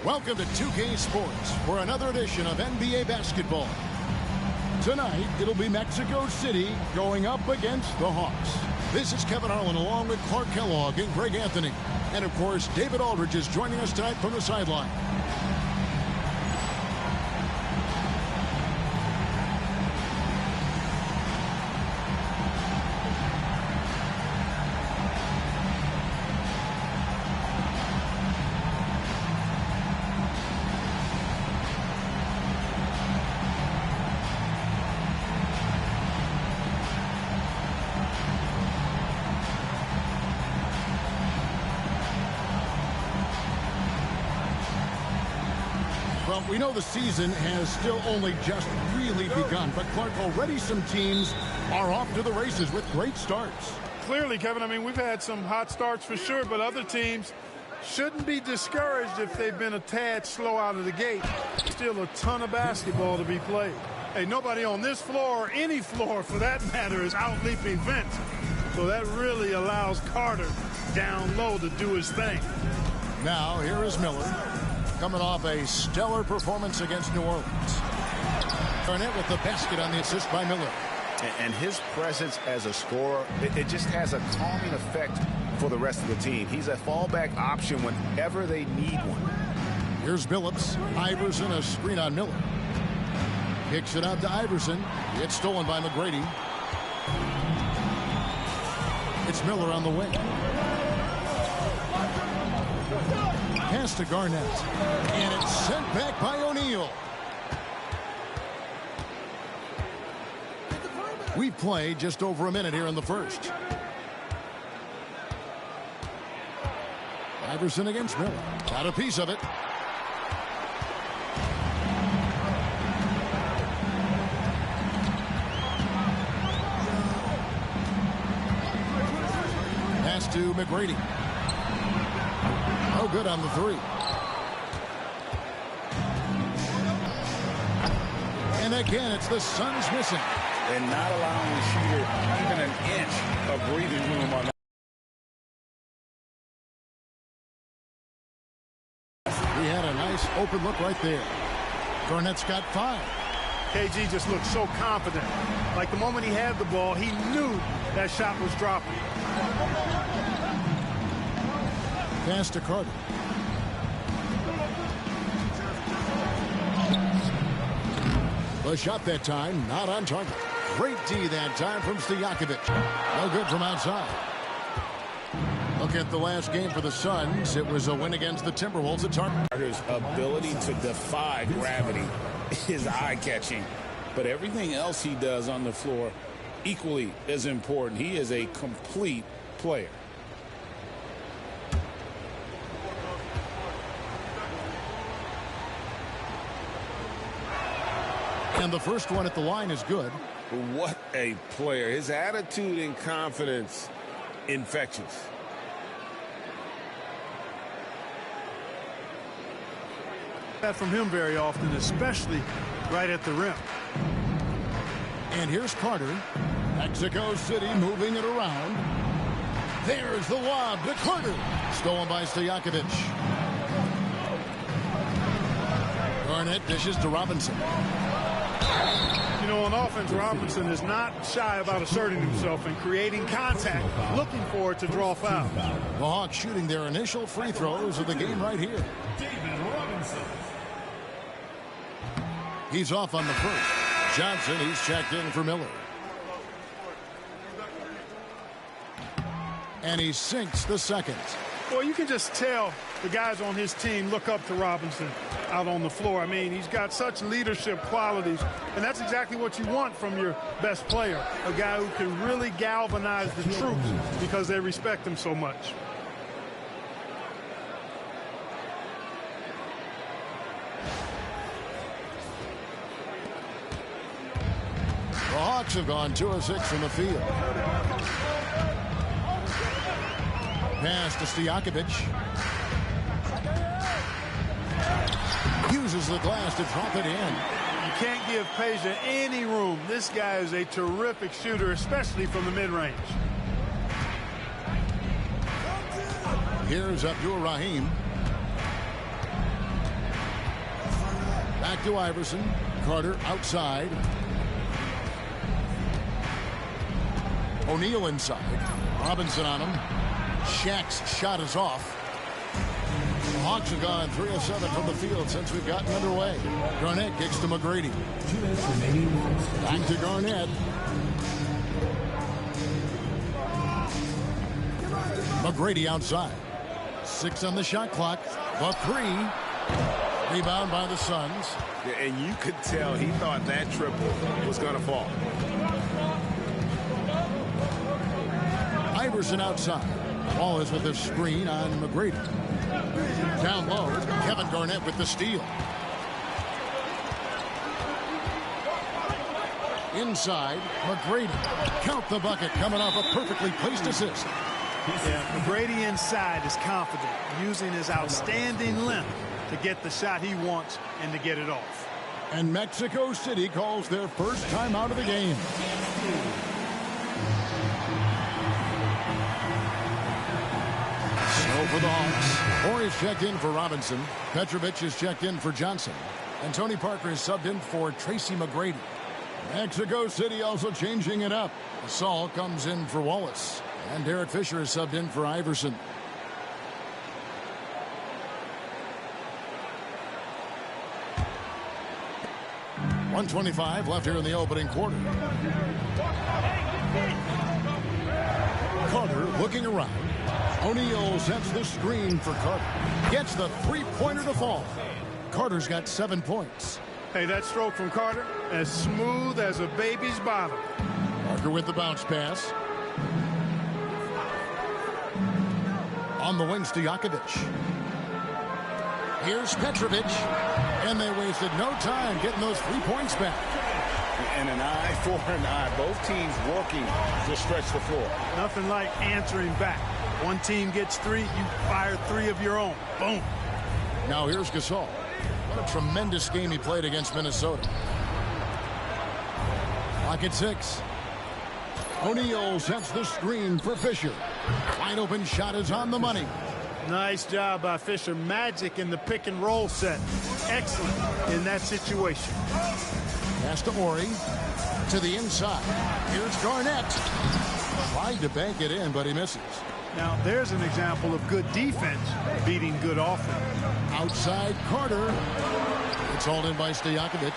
Welcome to 2K Sports for another edition of NBA basketball. Tonight, it'll be Mexico City going up against the Hawks. This is Kevin Harlan along with Clark Kellogg and Greg Anthony. And, of course, David Aldridge is joining us tonight from the sideline. Well, we know the season has still only just really begun, but Clark, already some teams are off to the races with great starts. Clearly, Kevin, I mean, we've had some hot starts for sure, but other teams shouldn't be discouraged if they've been a tad slow out of the gate. Still a ton of basketball to be played. Hey, nobody on this floor or any floor for that matter is out leaping Vince. So that really allows Carter down low to do his thing. Now, here is Miller, coming off a stellar performance against New Orleans. Garnett with the basket on the assist by Miller. And his presence as a scorer, it just has a calming effect for the rest of the team. He's a fallback option whenever they need one. Here's Billups. Iverson, a screen on Miller. Kicks it out to Iverson. It's stolen by McGrady. It's Miller on the wing. Pass to Garnett. And it's sent back by O'Neal. We've played just over a minute here in the first. Iverson against Miller. Got a piece of it. Pass to McGrady. No good on the three. And again, it's the Suns missing. And not allowing the shooter even an inch of breathing room on that. He had a nice open look right there. Garnett's got 5. KG just looked so confident. Like the moment he had the ball, he knew that shot was dropping. Pass to Carter. The shot that time, not on target. Great D that time from Stojakovic. No good from outside. Look at the last game for the Suns. It was a win against the Timberwolves at target. Carter's ability to defy gravity is eye-catching. But everything else he does on the floor equally as important. He is a complete player. And the first one at the line is good. What a player. His attitude and confidence, infectious. That from him very often, especially right at the rim. And here's Carter. Mexico City moving it around. There's the lob to Carter. Stolen by Stojakovic. Garnett dishes to Robinson. You know, on offense, Robinson is not shy about asserting himself and creating contact, looking for it to draw foul. The Hawks shooting their initial free throws of the game right here. He's off on the first. Johnson, he's checked in for Miller. And he sinks the second. Well, you can just tell the guys on his team look up to Robinson out on the floor. I mean, he's got such leadership qualities, and that's exactly what you want from your best player, a guy who can really galvanize the troops because they respect him so much. The Hawks have gone 2 of 6 from the field. Pass to Stojakovic. Uses the glass to drop it in. You can't give Peja any room. This guy is a terrific shooter, especially from the mid-range. Here's Abdur Rahim. Back to Iverson. Carter outside. O'Neal inside. Robinson on him. Shaq's shot is off. The Hawks have gone 3 of 7 from the field since we've gotten underway. Garnett kicks to McGrady. Back to Garnett. McGrady outside. 6 on the shot clock. The 3. Rebound by the Suns. Yeah, and you could tell he thought that triple was going to fall. Iverson outside. Ball is with a screen on McGrady. Down low, Kevin Garnett with the steal. Inside, McGrady. Count the bucket, coming off a perfectly placed assist. Yeah, McGrady inside is confident, using his outstanding length to get the shot he wants and to get it off. And Mexico City calls their first time out of the game. So for the Hawks, Moore is checked in for Robinson. Petrovic is checked in for Johnson. And Tony Parker is subbed in for Tracy McGrady. Mexico City also changing it up. Saul comes in for Wallace. And Derek Fisher is subbed in for Iverson. .125 left here in the opening quarter. Carter looking around. O'Neal sets the screen for Carter. Gets the three-pointer to fall. Carter's got 7 points. Hey, that stroke from Carter, as smooth as a baby's bottom. Parker with the bounce pass. On the wing, Stojakovic. Here's Petrovic. And they wasted no time getting those 3 points back. And an eye for an eye. Both teams working to stretch the floor. Nothing like answering back. One team gets 3, you fire 3 of your own. Boom. Now here's Gasol. What a tremendous game he played against Minnesota. Clock at 6. O'Neal sets the screen for Fisher. Wide open shot is on the money. Nice job by Fisher. Magic in the pick and roll set. Excellent in that situation. Pass to Ori. To the inside. Here's Garnett. Tried to bank it in, but he misses. Now, there's an example of good defense beating good offense. Outside Carter. It's hauled in by Stojakovic.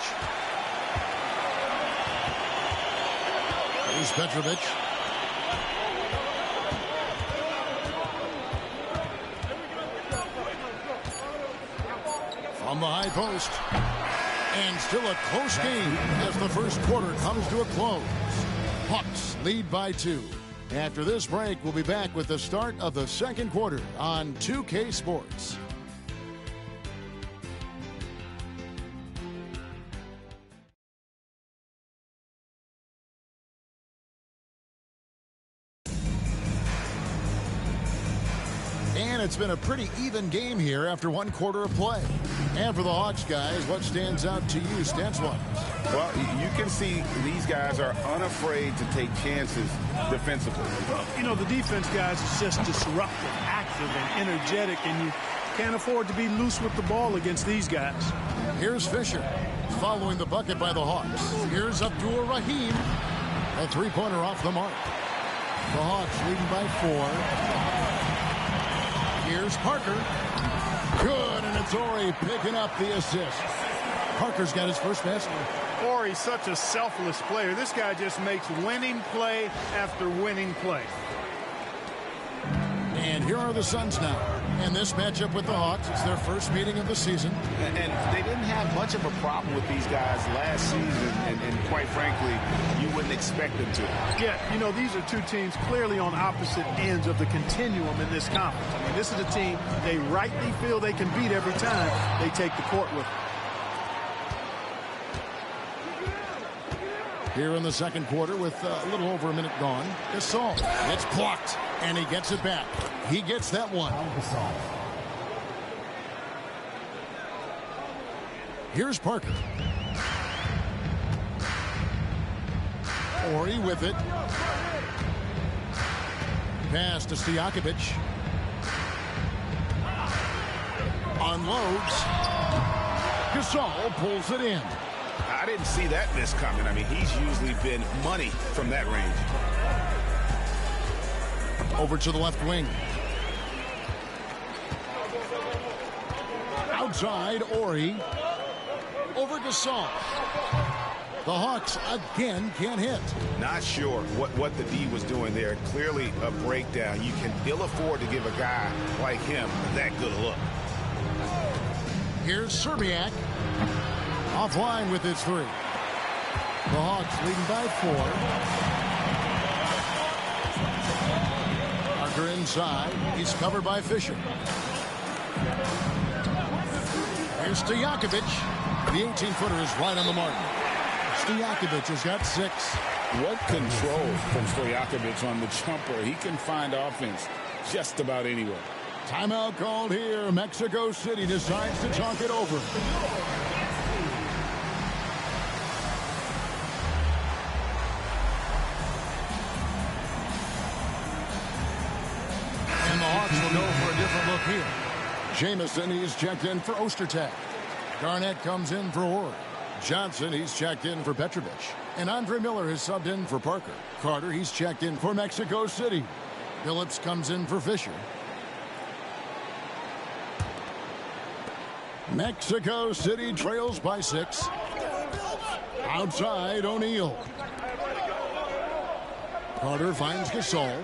Here's Petrovic. From the high post. And still a close game as the first quarter comes to a close. Hawks lead by 2. After this break, we'll be back with the start of the second quarter on 2K Sports. And it's been a pretty even game here after 1 quarter of play. And for the Hawks guys, what stands out to you stats-wise? Well, you can see these guys are unafraid to take chances defensively. Well, you know, the defense guys is just disruptive, active, and energetic, and you can't afford to be loose with the ball against these guys. Here's Fisher following the bucket by the Hawks. Here's Abdul Rahim. A three-pointer off the mark. The Hawks leading by 4. Here's Parker. Good, and it's Ori picking up the assist. Parker's got his first basket. Ori's such a selfless player. This guy just makes winning play after winning play. And here are the Suns now. And this matchup with the Hawks, it's their first meeting of the season. And they didn't have much of a problem with these guys last season, and quite frankly, you wouldn't expect them to. Yeah, you know, these are two teams clearly on opposite ends of the continuum in this conference. I mean, this is a team they rightly feel they can beat every time they take the court with them. Here in the second quarter with a little over a minute gone. Gasol. It's blocked, and he gets it back. He gets that one. Here's Parker. Ori with it. Pass to Stojakovic. Unloads. Gasol pulls it in. I didn't see that miss coming. I mean, he's usually been money from that range. Over to the left wing. Outside, Ori. Over Gasol. The Hawks again can't hit. Not sure what the D was doing there. Clearly a breakdown. You can ill afford to give a guy like him that good a look. Here's Serbiak. Offline with his three. The Hawks leading by 4. Parker inside. He's covered by Fisher. Here's Stojakovic. The 18-footer is right on the mark. Stojakovic has got 6. What control from Stojakovic on the jumper. He can find offense just about anywhere. Timeout called here. Mexico City decides to talk it over. And the Hawks will go for a different look here. Jamison, he's checked in for Ostertag. Garnett comes in for Orr. Johnson, he's checked in for Petrovic. And Andre Miller is subbed in for Parker. Carter, he's checked in for Mexico City. Phillips comes in for Fisher. Mexico City trails by 6. Outside, O'Neal. Carter finds Gasol.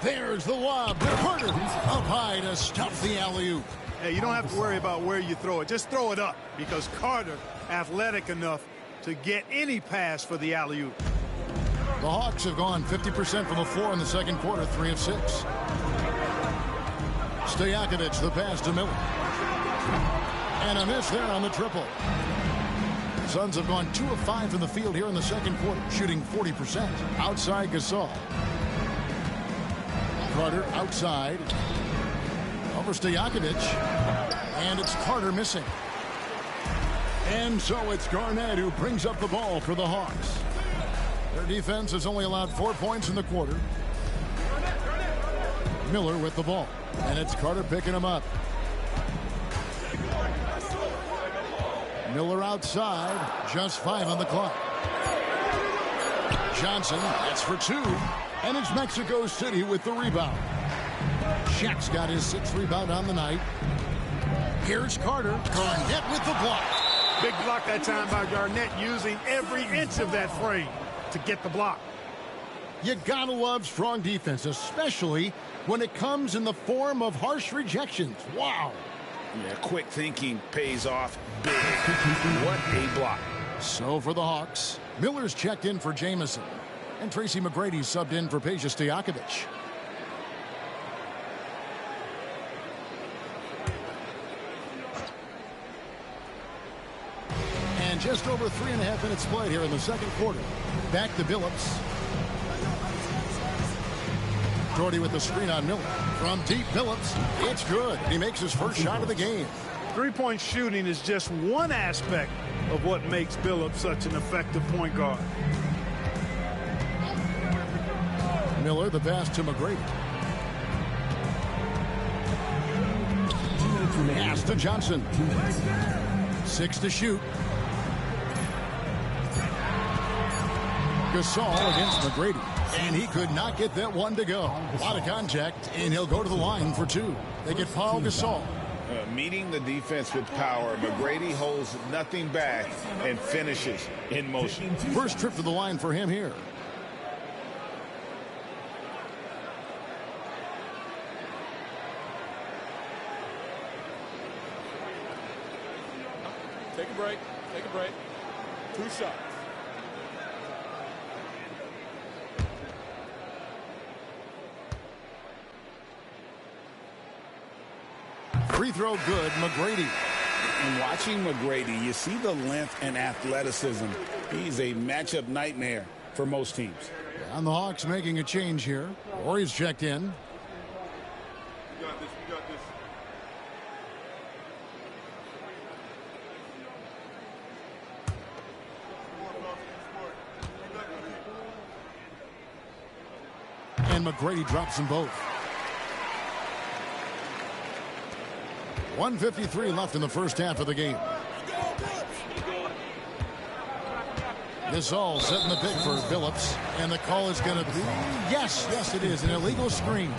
There's the lob to Carter. Up high to stuff the alley-oop. Hey, you don't have to worry about where you throw it. Just throw it up because Carter athletic enough to get any pass for the alley-oop. The Hawks have gone 50% from the floor in the second quarter, 3 of 6. Stojakovic, the pass to Miller. And a miss there on the triple. Suns have gone 2 of 5 from the field here in the second quarter, shooting 40%. Outside Gasol. Carter outside. Over Stojakovic. And it's Carter missing. And so it's Garnett who brings up the ball for the Hawks. Their defense has only allowed 4 points in the quarter. Miller with the ball. And it's Carter picking him up. Miller outside. Just 5 on the clock. Johnson, that's for 2. And it's Mexico City with the rebound. Shaq's got his 6th rebound on the night. Here's Carter. Garnett with the block. Big block that time by Garnett, using every inch of that frame to get the block. You gotta love strong defense, especially when it comes in the form of harsh rejections. Wow. Yeah, quick thinking pays off big. What a block. So for the Hawks, Miller's checked in for Jamison. And Tracy McGrady's subbed in for Peja Stojakovic. And just over 3.5 minutes played here in the second quarter. Back to Billups. Jordy with the screen on Miller. From deep, Billups. It's good. He makes his first shot of the game. Three-point shooting is just one aspect of what makes Billups such an effective point guard. Miller, the pass to McGrady. Pass to Johnson. 6 to shoot. Gasol against McGrady. And he could not get that one to go. A lot of contact, and he'll go to the line for 2. They get Paul Gasol. Meeting the defense with power, McGrady holds nothing back and finishes in motion. First trip to the line for him here. Take a break. Take a break. 2 shots. Free throw good, McGrady. And watching McGrady, you see the length and athleticism. He's a matchup nightmare for most teams. And the Hawks making a change here. Ori's checked in. You got this. You got this. And McGrady drops them both. 1:53 left in the first half of the game. Gasol setting the pick for Phillips, and the call is going to be, yes, it is, an illegal screen.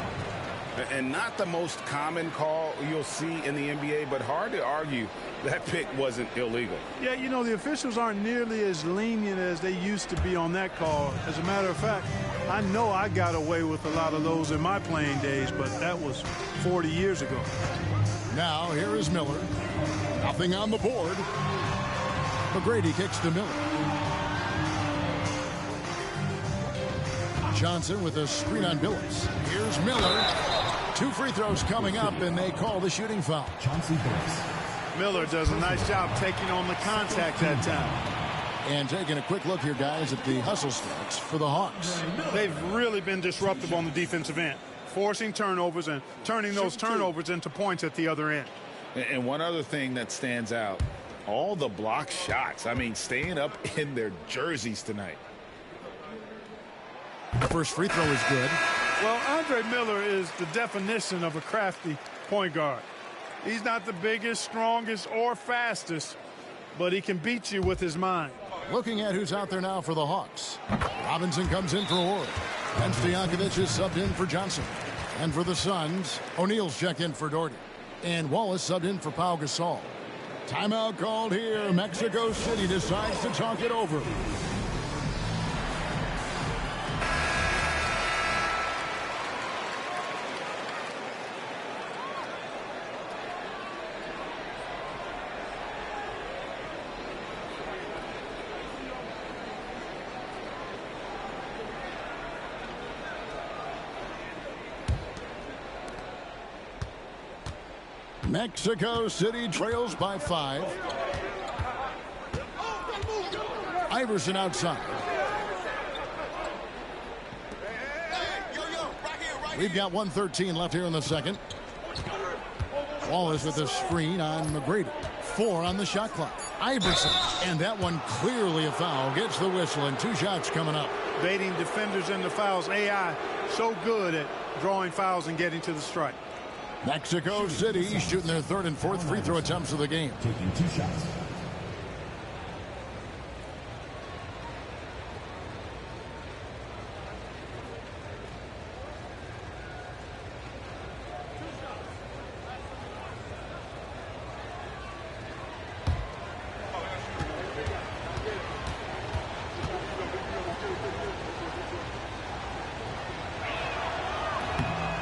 And not the most common call you'll see in the NBA, but hard to argue that pick wasn't illegal. Yeah, you know, the officials aren't nearly as lenient as they used to be on that call. As a matter of fact, I know I got away with a lot of those in my playing days, but that was 40 years ago. Now, here is Miller. Nothing on the board. McGrady kicks to Miller. Johnson with a screen on Billups. Here's Miller. 2 free throws coming up, and they call the shooting foul. Miller does a nice job taking on the contact that time. And taking a quick look here, guys, at the hustle stats for the Hawks. They've really been disruptive on the defensive end, forcing turnovers and turning those turnovers into points at the other end. And one other thing that stands out, all the block shots. I mean, staying up in their jerseys tonight. The first free throw is good. Well, Andre Miller is the definition of a crafty point guard. He's not the biggest, strongest, or fastest, but he can beat you with his mind. Looking at who's out there now for the Hawks. Robinson comes in for Ward. And Stojakovic is subbed in for Johnson. And for the Suns, O'Neal's checked in for Doherty. And Wallace subbed in for Pau Gasol. Timeout called here. Mexico City decides to talk it over. Mexico City trails by 5. Iverson outside. We've got 1:13 left here in the second. Wallace with a screen on McGrady. 4 on the shot clock. Iverson, and that one clearly a foul. Gets the whistle, and 2 shots coming up. Baiting defenders into fouls. AI so good at drawing fouls and getting to the strike. Mexico City shooting their 3rd and 4th free throw attempts of the game. Taking 2 shots.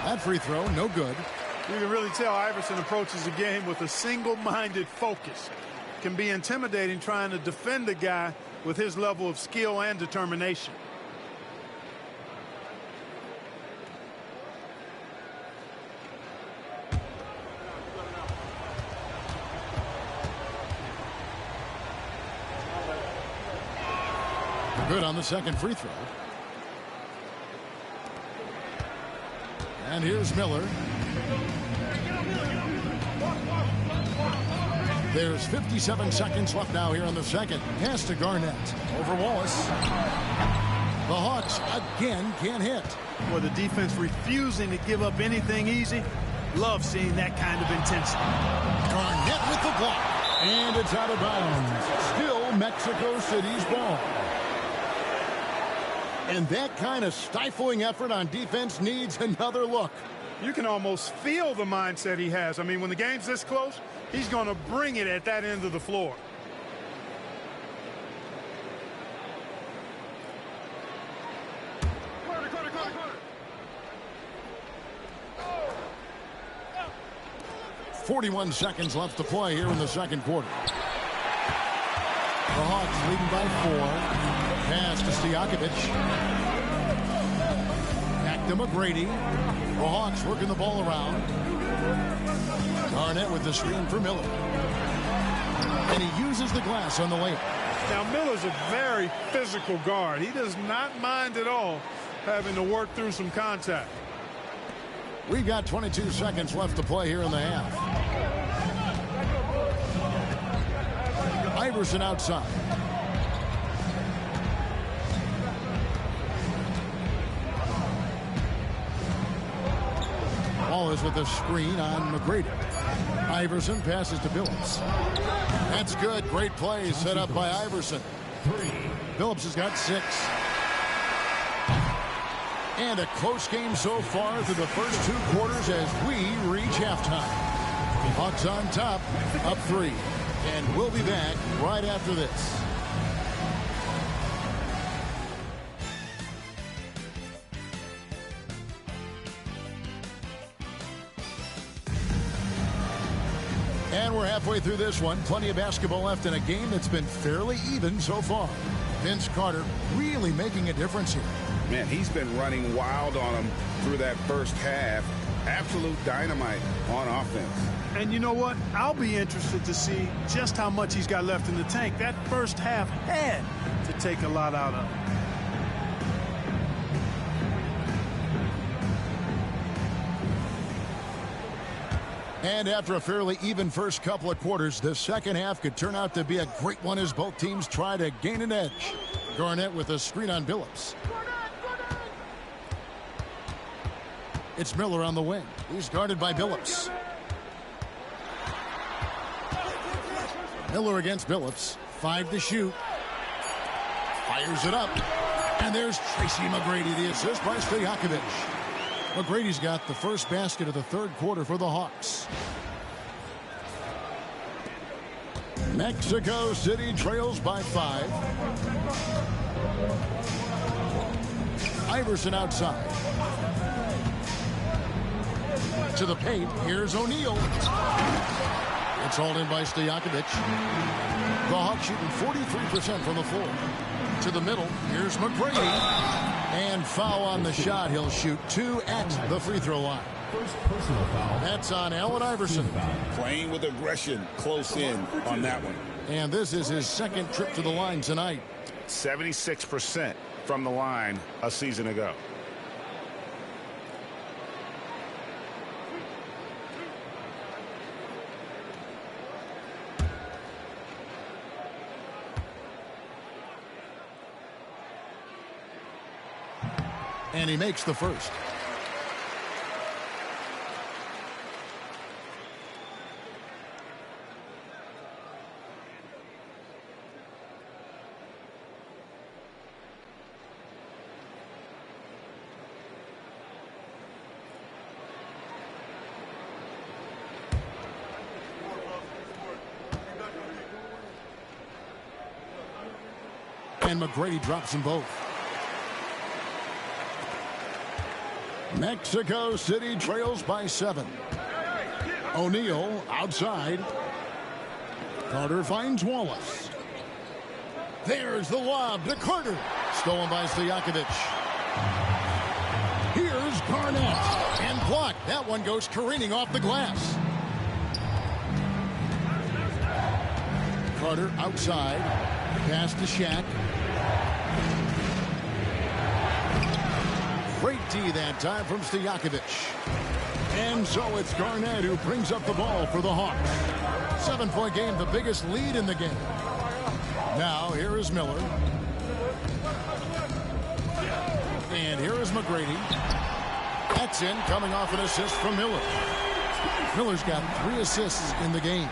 That free throw, no good. You can really tell Iverson approaches the game with a single-minded focus. Can be intimidating trying to defend a guy with his level of skill and determination. Good on the second free throw. And here's Miller. There's 57 seconds left now here in the second. Pass to Garnett. Over Wallace. The Hawks again can't hit. With the defense refusing to give up anything easy. Love seeing that kind of intensity. Garnett with the block. And it's out of bounds. Still Mexico City's ball. And that kind of stifling effort on defense needs another look. You can almost feel the mindset he has. I mean, when the game's this close, he's going to bring it at that end of the floor. Corner. 41 seconds left to play here in the second quarter. The Hawks leading by 4. Pass to Stojakovic. Back to McGrady. The Hawks working the ball around. Garnett with the screen for Miller. And he uses the glass on the layup. Now, Miller's a very physical guard. He does not mind at all having to work through some contact. We've got 22 seconds left to play here in the half. Iverson outside. O'Neal is with a screen on McGrady. Iverson passes to Billups. That's good. Great play set up by Iverson. Billups has got 6. And a close game so far through the first 2 quarters as we reach halftime. Hawks on top, up 3. And we'll be back right after this. And we're halfway through this one. Plenty of basketball left in a game that's been fairly even so far. Vince Carter really making a difference here. Man, he's been running wild on him through that first half. Absolute dynamite on offense. And you know what? I'll be interested to see just how much he's got left in the tank. That first half had to take a lot out of him. And after a fairly even first couple of quarters, the second half could turn out to be a great one as both teams try to gain an edge. Garnett with a screen on Billups. It's Miller on the wing. He's guarded by Billups. Miller against Billups. 5 to shoot. Fires it up. And there's Tracy McGrady, the assist by Stojakovic. McGrady's got the first basket of the third quarter for the Hawks. Mexico City trails by 5. Iverson outside. To the paint. Here's O'Neal. It's hauled in by Stojakovic. The Hawks shooting 43% from the floor. To the middle. Here's McGrady. And foul on the shot. He'll shoot 2 at the free throw line. That's on Allen Iverson. Playing with aggression close in on that one. And this is his second trip to the line tonight. 76% from the line a season ago. And he makes the first. And McGrady drops them both. Mexico City trails by 7. O'Neal outside. Carter finds Wallace. There's the lob to Carter. Stolen by Stojakovic. Here's Garnett. And blocked. That one goes careening off the glass. Carter outside. Pass to Shaq. Great D that time from Stojakovic. And so it's Garnett who brings up the ball for the Hawks. 7-point game, the biggest lead in the game. Now here is Miller. And here is McGrady. That's in, coming off an assist from Miller. Miller's got 3 assists in the game.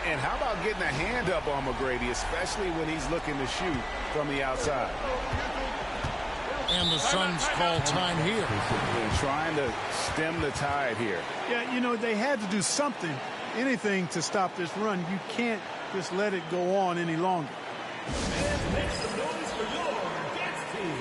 And how about getting a hand up on McGrady, especially when he's looking to shoot from the outside. And the Suns call time here. They're trying to stem the tide here. Yeah, you know, they had to do something, anything to stop this run. You can't just let it go on any longer. And make some noise for your dance team.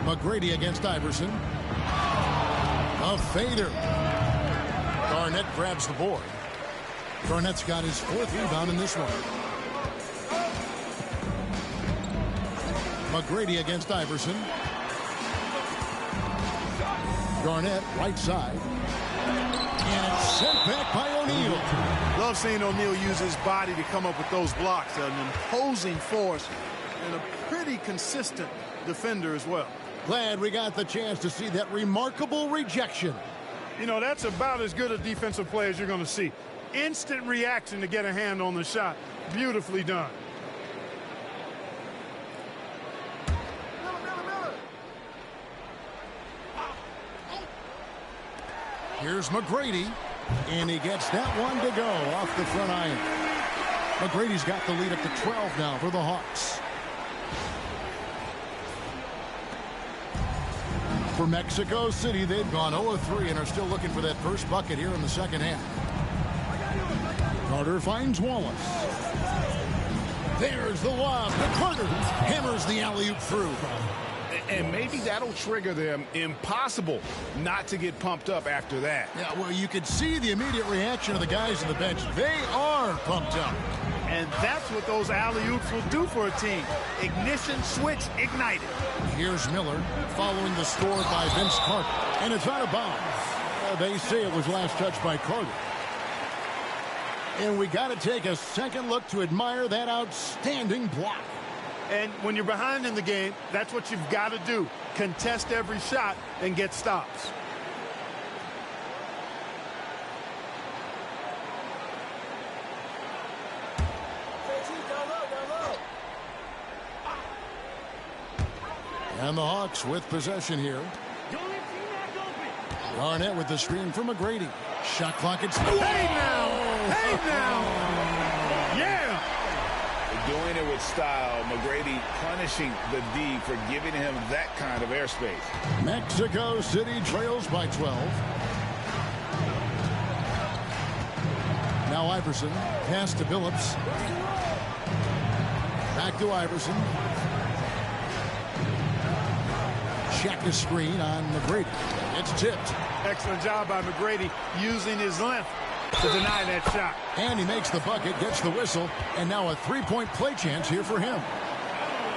McGrady against Iverson. A fader. Garnett grabs the board. Garnett's got his 4th rebound in this one. McGrady against Iverson. Garnett, right side. And it's sent back by O'Neal. Love seeing O'Neal use his body to come up with those blocks. An imposing force and a pretty consistent defender as well. Glad we got the chance to see that remarkable rejection. You know, that's about as good a defensive play as you're going to see. Instant reaction to get a hand on the shot. Beautifully done. Here's McGrady, and he gets that one to go off the front iron. McGrady's got the lead up to 12 now for the Hawks. For Mexico City, they've gone 0-3 and are still looking for that first bucket here in the second half. Carter finds Wallace. There's the lob to Carter. Hammers the alley-oop through. And maybe that'll trigger them. Impossible not to get pumped up after that. Yeah, well, you could see the immediate reaction of the guys on the bench. They are pumped up. And that's what those alley-oops will do for a team. Ignition switch ignited. Here's Miller following the score by Vince Carter. And it's out of bounds. They say it was last touched by Carter. And we got to take a second look to admire that outstanding block. And when you're behind in the game, that's what you've got to do. Contest every shot and get stops. And the Hawks with possession here. Garnett with the screen for McGrady. Shot clock. It's hey now! Hey now! Yeah! Doing it with style. McGrady punishing the D for giving him that kind of airspace. Mexico City trails by 12. Now Iverson. Pass to Billups. Back to Iverson. Check the screen on McGrady. It's tipped. Excellent job by McGrady using his length to deny that shot. And he makes the bucket, gets the whistle, and now a three-point play chance here for him.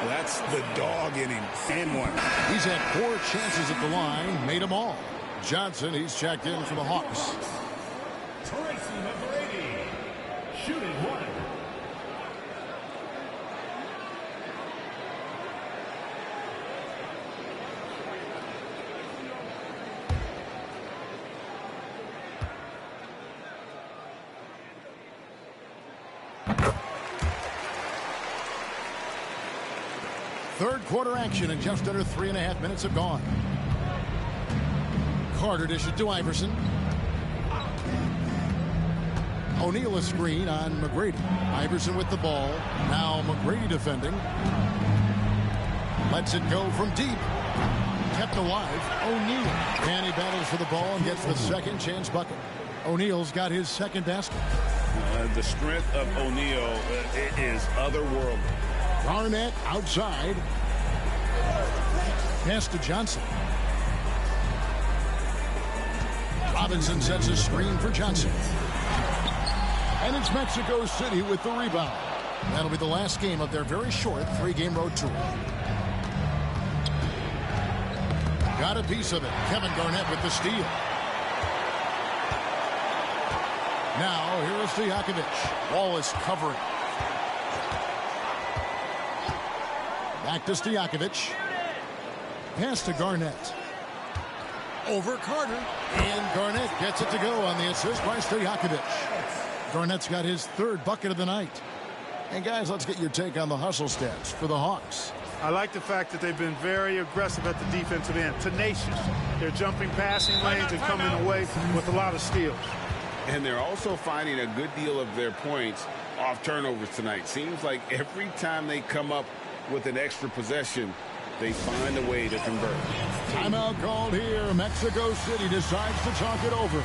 That's the dog in him. And one. He's had 4 chances at the line, made them all. Johnson, he's checked in for the Hawks. Tracy McGrady, shooting one. Third quarter action and just under 3.5 minutes have gone. Carter dishes to Iverson. O'Neal a screen on McGrady. Iverson with the ball. Now McGrady defending. Lets it go from deep. Kept alive. O'Neal. And he battles for the ball and gets the second chance bucket. O'Neal's got his second basket. The strength of O'Neal is otherworldly. Garnett outside. Pass to Johnson. Robinson sets a screen for Johnson. And it's Mexico City with the rebound. That'll be the last game of their very short 3-game road tour. Got a piece of it. Kevin Garnett with the steal. Now here is Stojakovic. Wallace covering. Back to Stojakovic. Pass to Garnett. Over Carter. And Garnett gets it to go on the assist by Stojakovic. Garnett's got his 3rd bucket of the night. And guys, let's get your take on the hustle stats for the Hawks. I like the fact that they've been very aggressive at the defensive end. Tenacious. They're jumping passing lanes and coming away with a lot of steals. And they're also finding a good deal of their points off turnovers tonight. Seems like every time they come up with an extra possession, they find a way to convert. Timeout called here. Mexico City decides to talk it over.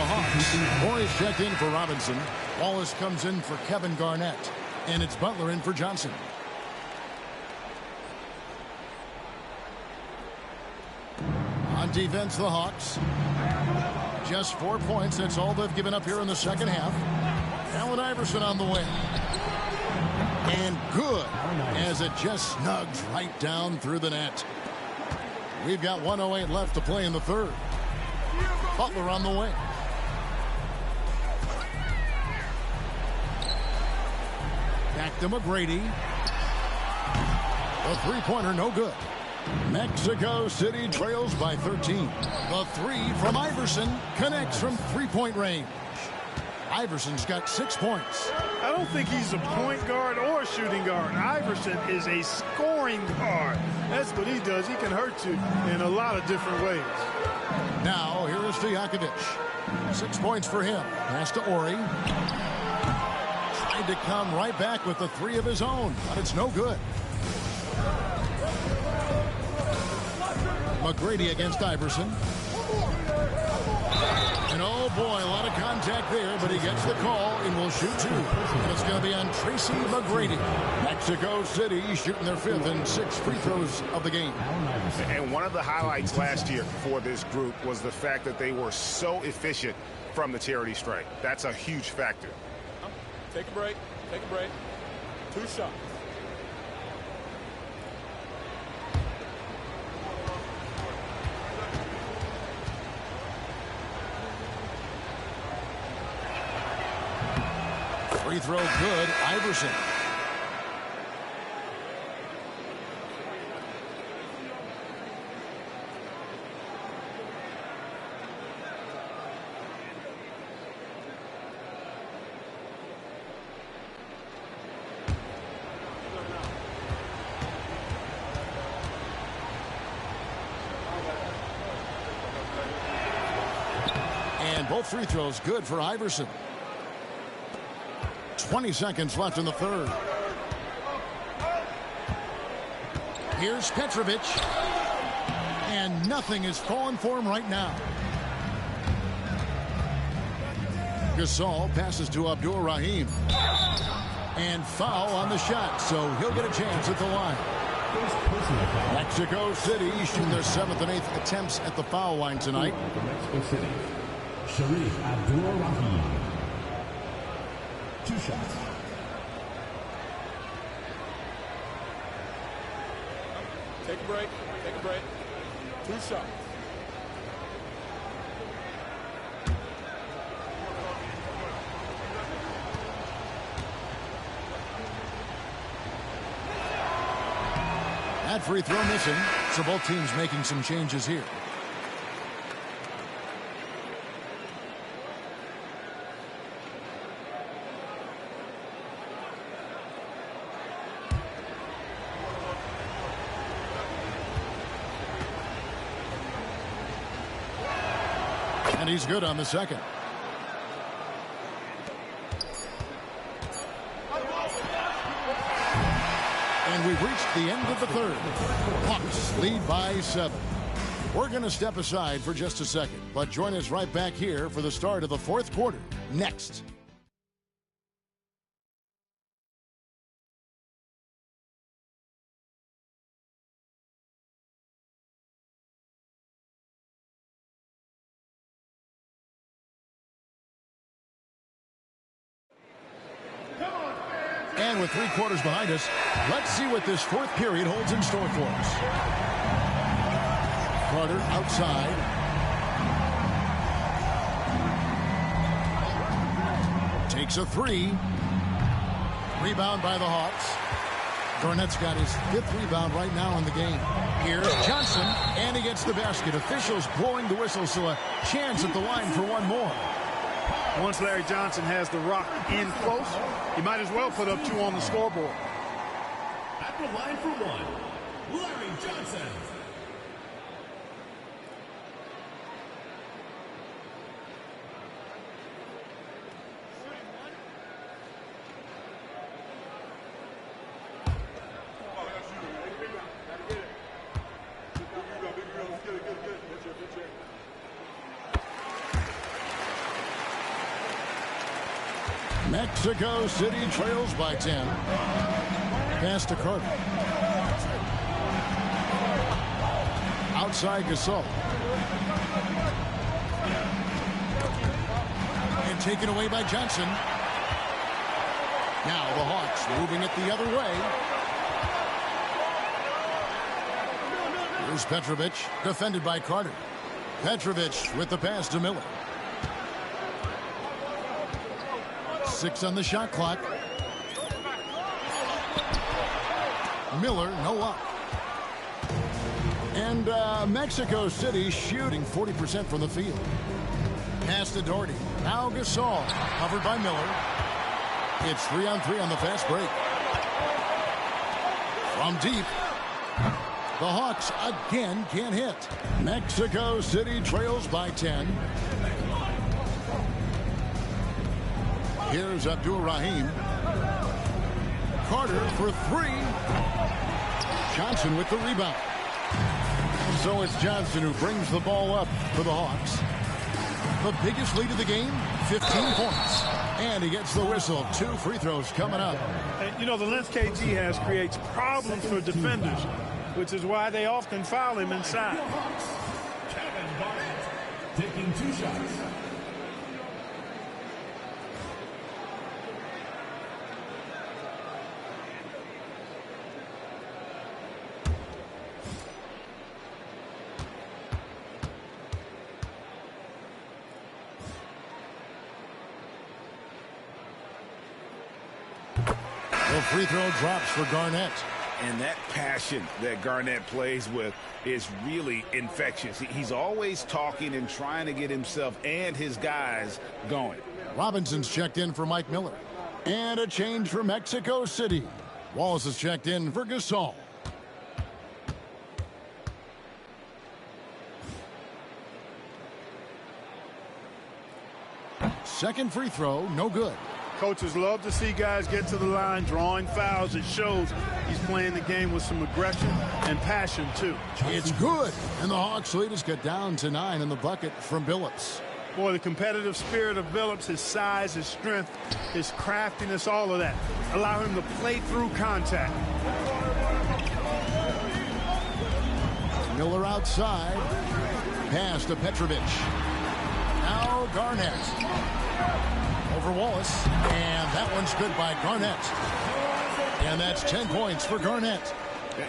Hawks. Morris checked in for Robinson. Wallace comes in for Kevin Garnett. And it's Butler in for Johnson. On defense, the Hawks. Just 4 points. That's all they've given up here in the second half. Allen Iverson on the way. And good, as it just snugs right down through the net. We've got 1:08 left to play in the third. Butler on the way. Back to McGrady. The three-pointer, no good. Mexico City trails by 13. The three from Iverson connects from three-point range. Iverson's got 6 points. I don't think he's a point guard or a shooting guard. Iverson is a scoring guard. That's what he does. He can hurt you in a lot of different ways. Now, here is Stojakovic. 6 points for him. Pass to Ori. Tried to come right back with the three of his own, but it's no good. McGrady against Iverson. And oh boy, a lot of contact there, but he gets the call and will shoot two. And it's going to be on Tracy McGrady. Mexico City shooting their fifth and 6 free throws of the game. And one of the highlights last year for this group was the fact that they were so efficient from the charity stripe. That's a huge factor. Take a break. Take a break. 2 shots. Free throw good. Iverson. And both free throws good for Iverson. 20 seconds left in the third. Here's Petrovic. And nothing is falling for him right now. Gasol passes to Abdul Rahim. And foul on the shot, so he'll get a chance at the line. Mexico City shooting their 7th and 8th attempts at the foul line tonight. Mexico City. Sharif Abdul-Rahim. 2 shots. Take a break. Take a break. 2 shots. That free throw missing, so both teams making some changes here. And he's good on the second. And we've reached the end of the third. Hawks lead by 7. We're going to step aside for just a second, but join us right back here for the start of the 4th quarter. Next. And with 3 quarters behind us, let's see what this 4th period holds in store for us. Carter outside. Takes a 3. Rebound by the Hawks. Garnett's got his 5th rebound right now in the game. Here's Johnson, and he gets the basket. Officials blowing the whistle, so a chance at the line for one more. Once Larry Johnson has the rock in close, he might as well put up 2 on the scoreboard. At the line for 1, Larry Johnson. Mexico City trails by 10. Pass to Carter. Outside Gasol. And taken away by Johnson. Now the Hawks moving it the other way. Here's Petrovic, defended by Carter. Petrovic with the pass to Miller. 6 on the shot clock. Miller, no up. And Mexico City shooting 40% from the field. Pass to Doherty. Now Gasol, covered by Miller. It's 3-on-3 on the fast break. From deep. The Hawks again can't hit. Mexico City trails by 10. Here's Abdul-Rahim. Carter for 3. Johnson with the rebound. So it's Johnson who brings the ball up for the Hawks. The biggest lead of the game, 15 points. And he gets the whistle. 2 free throws coming up. And, you know, the length KG has creates problems for defenders, which is why they often foul him inside. Kevin Garnett taking 2 shots. The free throw drops for Garnett. And that passion that Garnett plays with is really infectious. He's always talking and trying to get himself and his guys going. Robinson's checked in for Mike Miller. And a change for Mexico City. Wallace is checked in for Gasol. Second free throw, no good. Coaches love to see guys get to the line, drawing fouls. It shows he's playing the game with some aggression and passion, too. It's good. And the Hawks lead us get down to 9 in the bucket from Billups. Boy, the competitive spirit of Billups, his size, his strength, his craftiness, all of that allow him to play through contact. Miller outside. Pass to Petrovic. Now Garnett. Over Wallace. And that one's good by Garnett. And that's 10 points for Garnett.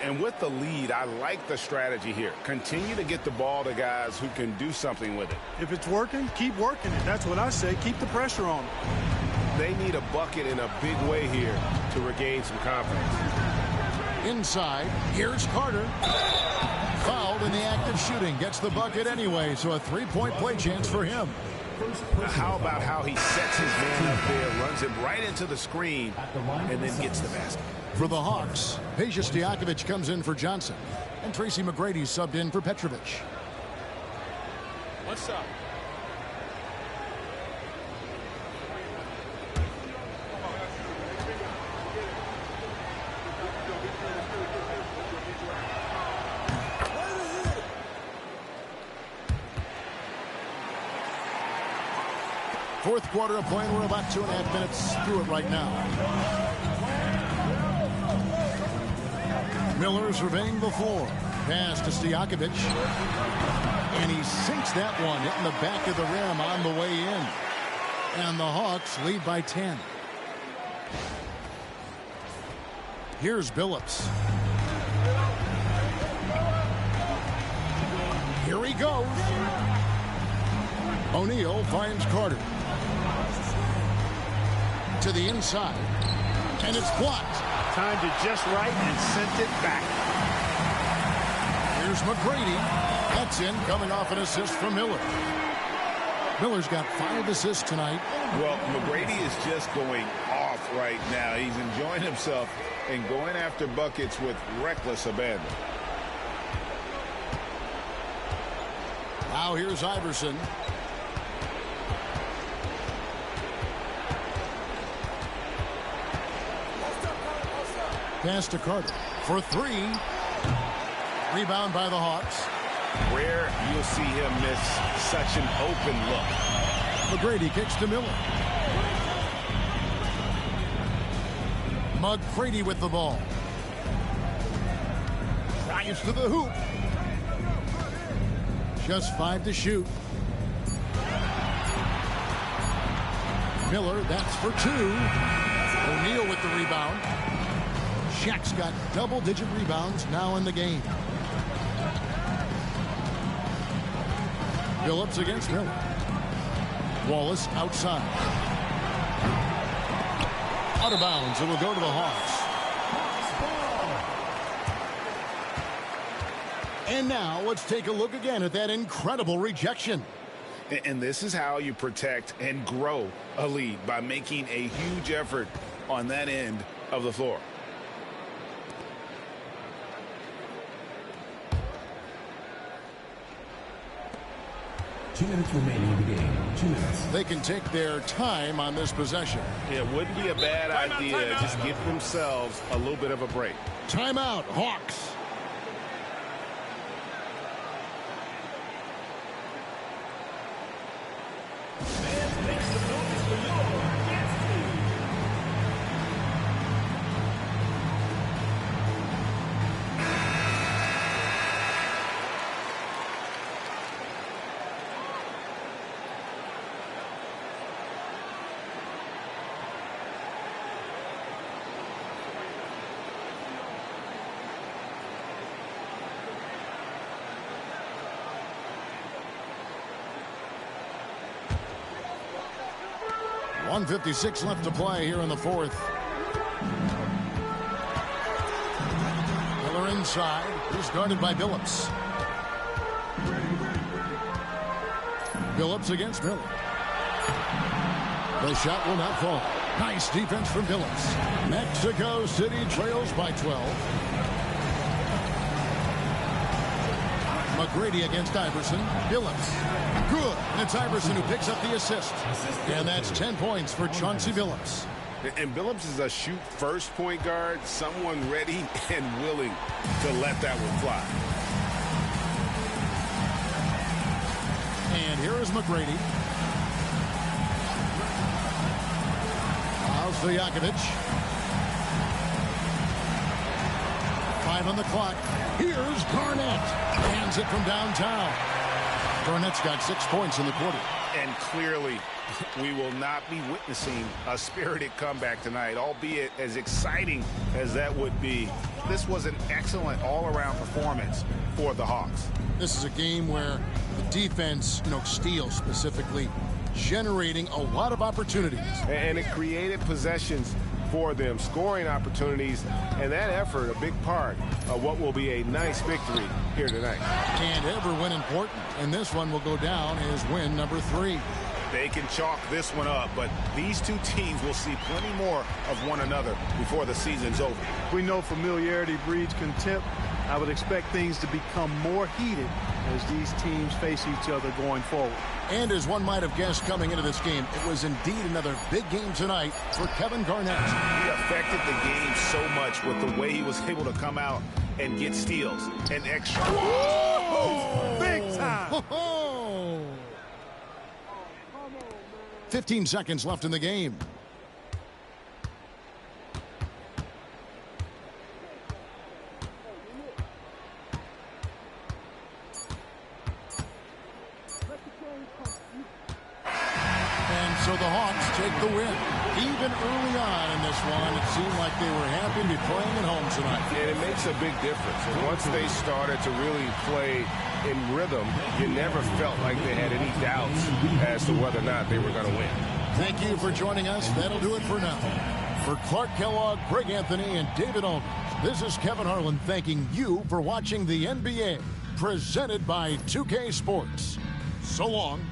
And with the lead, I like the strategy here. Continue to get the ball to guys who can do something with it. If it's working, keep working it. That's what I say. Keep the pressure on them. They need a bucket in a big way here to regain some confidence. Inside, here's Carter. Fouled in the act of shooting. Gets the bucket anyway, so a 3-point play chance for him. Now, how about how he sets his man up there, runs him right into the screen, and then gets the basket. For the Hawks, Peja Stojakovic comes in for Johnson. And Tracy McGrady subbed in for Petrovic. What's up? Fourth quarter of play. We're about 2.5 minutes through it right now. Miller surveying the floor. Pass to Stojakovic. And he sinks that one, hitting the back of the rim on the way in. And the Hawks lead by 10. Here's Billups. Here he goes. O'Neal finds Carter. To the inside. And it's blocked. Timed it just right and sent it back. Here's McGrady. That's in, coming off an assist from Miller. Miller's got 5 assists tonight. Well, McGrady is just going off right now. He's enjoying himself and going after buckets with reckless abandon. Now here's Iverson. Pass to Carter for 3. Rebound by the Hawks. Rare you'll see him miss such an open look. McGrady kicks to Miller. McGrady with the ball. Drives to the hoop. Just 5 to shoot. Miller, that's for 2. O'Neal with the rebound. Shaq's got double-digit rebounds now in the game. Phillips against Miller. Wallace outside. Out of bounds. It will go to the Hawks. And now let's take a look again at that incredible rejection. And this is how you protect and grow a lead, by making a huge effort on that end of the floor. Two minutes remaining in the game. 2 minutes. They can take their time on this possession. It wouldn't be a bad idea to just give themselves a little bit of a break. Timeout, Hawks. Make some noise for your guest team. 1:56 left to play here in the fourth. Miller inside. He's guarded by Phillips. Phillips against Miller. The shot will not fall. Nice defense from Phillips. Mexico City trails by 12. McGrady against Iverson. Phillips. Good. And it's Iverson who picks up the assist. And that's 10 points for Chauncey Phillips. And Phillips is a shoot-first point guard, someone ready and willing to let that one fly. And here is McGrady. Miles Stojakovic. 5 on the clock. Here's Garnett. Hands it from downtown. Garnett's got 6 points in the quarter. And clearly, we will not be witnessing a spirited comeback tonight, albeit as exciting as that would be. This was an excellent all-around performance for the Hawks. This is a game where the defense, steals specifically, generating a lot of opportunities. And it created possessions for them, scoring opportunities, and that effort a big part of what will be a nice victory here tonight. And every win important, and this one will go down as win number 3. They can chalk this one up, but these two teams will see plenty more of one another before the season's over. We know familiarity breeds contempt. I would expect things to become more heated as these teams face each other going forward. And as one might have guessed coming into this game, it was indeed another big game tonight for Kevin Garnett. He affected the game so much with the way he was able to come out and get steals and extra. Whoa! Big time! 15 seconds left in the game. And so the Hawks take the win. Even early on in this one, it seemed like they were happy to be playing at home tonight. And it makes a big difference. And once they started to really play in rhythm, you never felt like they had any doubts as to whether or not they were going to win. Thank you for joining us. That'll do it for now. For Clark Kellogg, Greg Anthony, and David Aldridge, this is Kevin Harlan thanking you for watching the NBA, presented by 2K Sports. So long.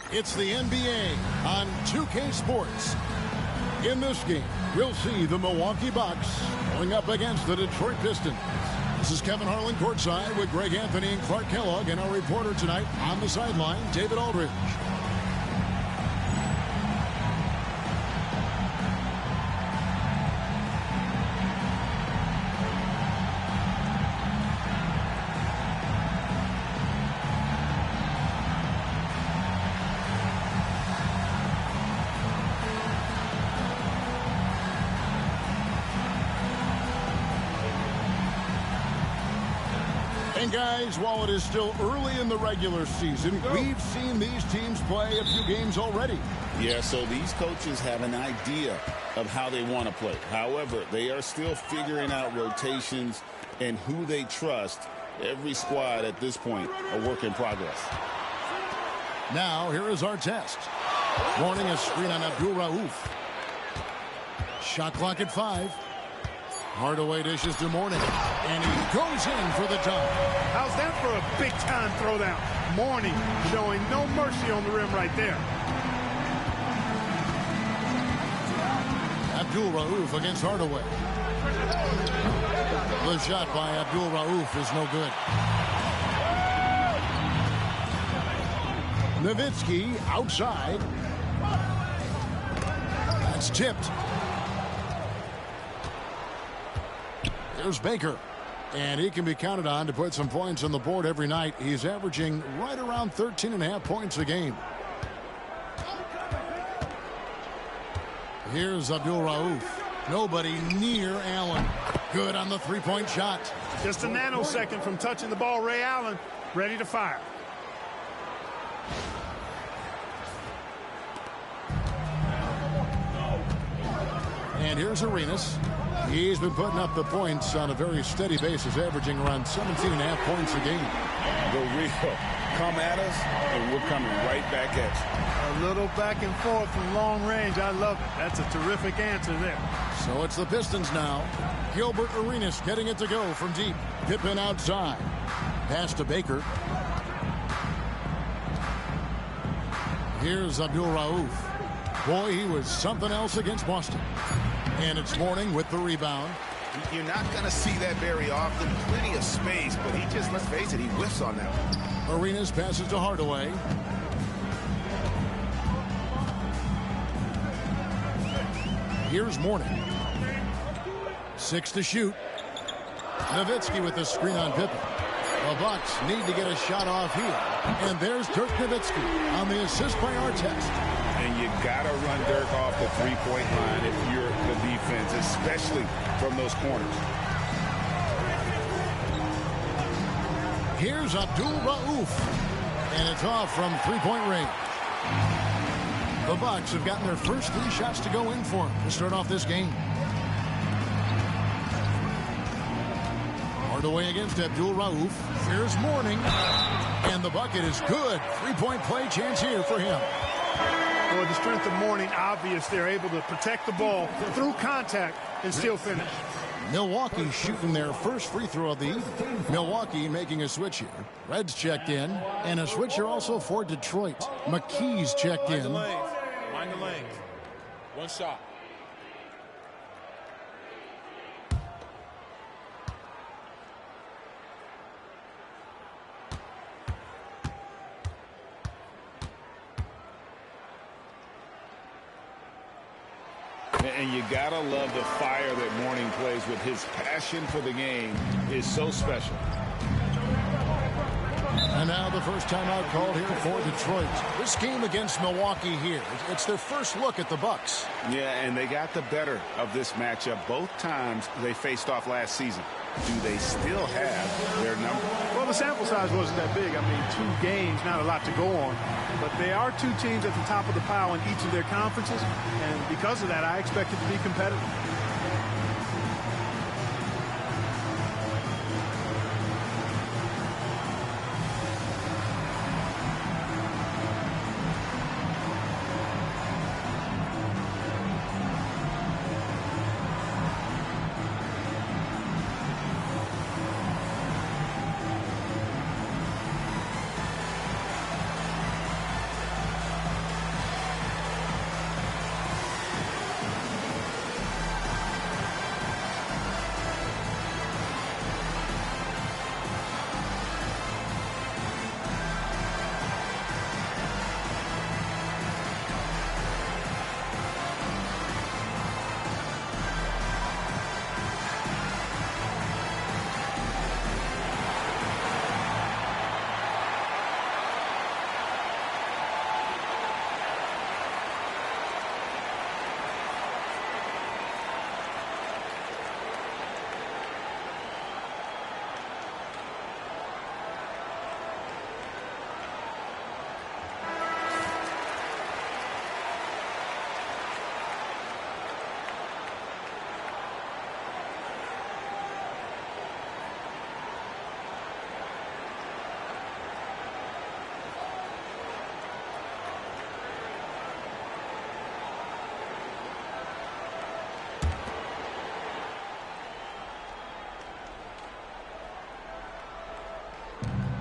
It's the NBA on 2K Sports. In this game, we'll see the Milwaukee Bucks going up against the Detroit Pistons. This is Kevin Harlan courtside with Greg Anthony and Clark Kellogg, and our reporter tonight on the sideline, David Aldridge. And guys, while it is still early in the regular season, we've seen these teams play a few games already. Yeah, so these coaches have an idea of how they want to play. However, they are still figuring out rotations and who they trust. Every squad at this point, a work in progress. Now, here is our test. Warning, a screen on Abdul Rauf. Shot clock at 5. Hardaway dishes to Mourning, and he goes in for the dunk. How's that for a big-time throwdown? Mourning showing no mercy on the rim right there. Abdul Rauf against Hardaway. The shot by Abdul Rauf is no good. Nowitzki outside. That's tipped. There's Baker, and he can be counted on to put some points on the board every night. He's averaging right around 13.5 points a game. Here's Abdul Rauf. Nobody near Allen. Good on the three-point shot. Just a nanosecond from touching the ball. Ray Allen ready to fire. And here's Arenas. He's been putting up the points on a very steady basis, averaging around 17.5 points a game. The real come at us, and we're coming right back at you. A little back and forth from long range. I love it. That's a terrific answer there. So it's the Pistons now. Gilbert Arenas getting it to go from deep. Pippen outside. Pass to Baker. Here's Abdul Rauf. Boy, he was something else against Boston. And it's Mourning with the rebound. You're not going to see that very often. Plenty of space, but he just, let's face it, he whiffs on that one. Arenas passes to Hardaway. Here's Mourning. 6 to shoot. Nowitzki with the screen on Pippen. The Bucks need to get a shot off here. And there's Dirk Nowitzki on the assist by Artest. And you got to run Dirk off the three-point line if you're the defense, especially from those corners. Here's Abdul Rauf. And it's off from three-point range. The Bucks have gotten their first 3 shots to go in for them to start off this game. Hardaway against Abdul Rauf. Here's Mourning. And the bucket is good. Three-point play chance here for him. Boy, the strength of Mourning obvious. They're able to protect the ball through contact and still finish. Milwaukee shooting their first free throw of the evening. Milwaukee making a switch here. Reds checked in, and a switch here also for Detroit. McKee's checked in. Mind the lane. One shot. And you gotta love the fire that Mourning plays with. His passion for the game is so special. And now the first timeout called here for Detroit. This game against Milwaukee here, it's their first look at the Bucks. Yeah, and they got the better of this matchup both times they faced off last season. Do they still have their number? Well, the sample size wasn't that big. I mean, 2 games, not a lot to go on. But they are 2 teams at the top of the pile in each of their conferences. And because of that, I expect it to be competitive.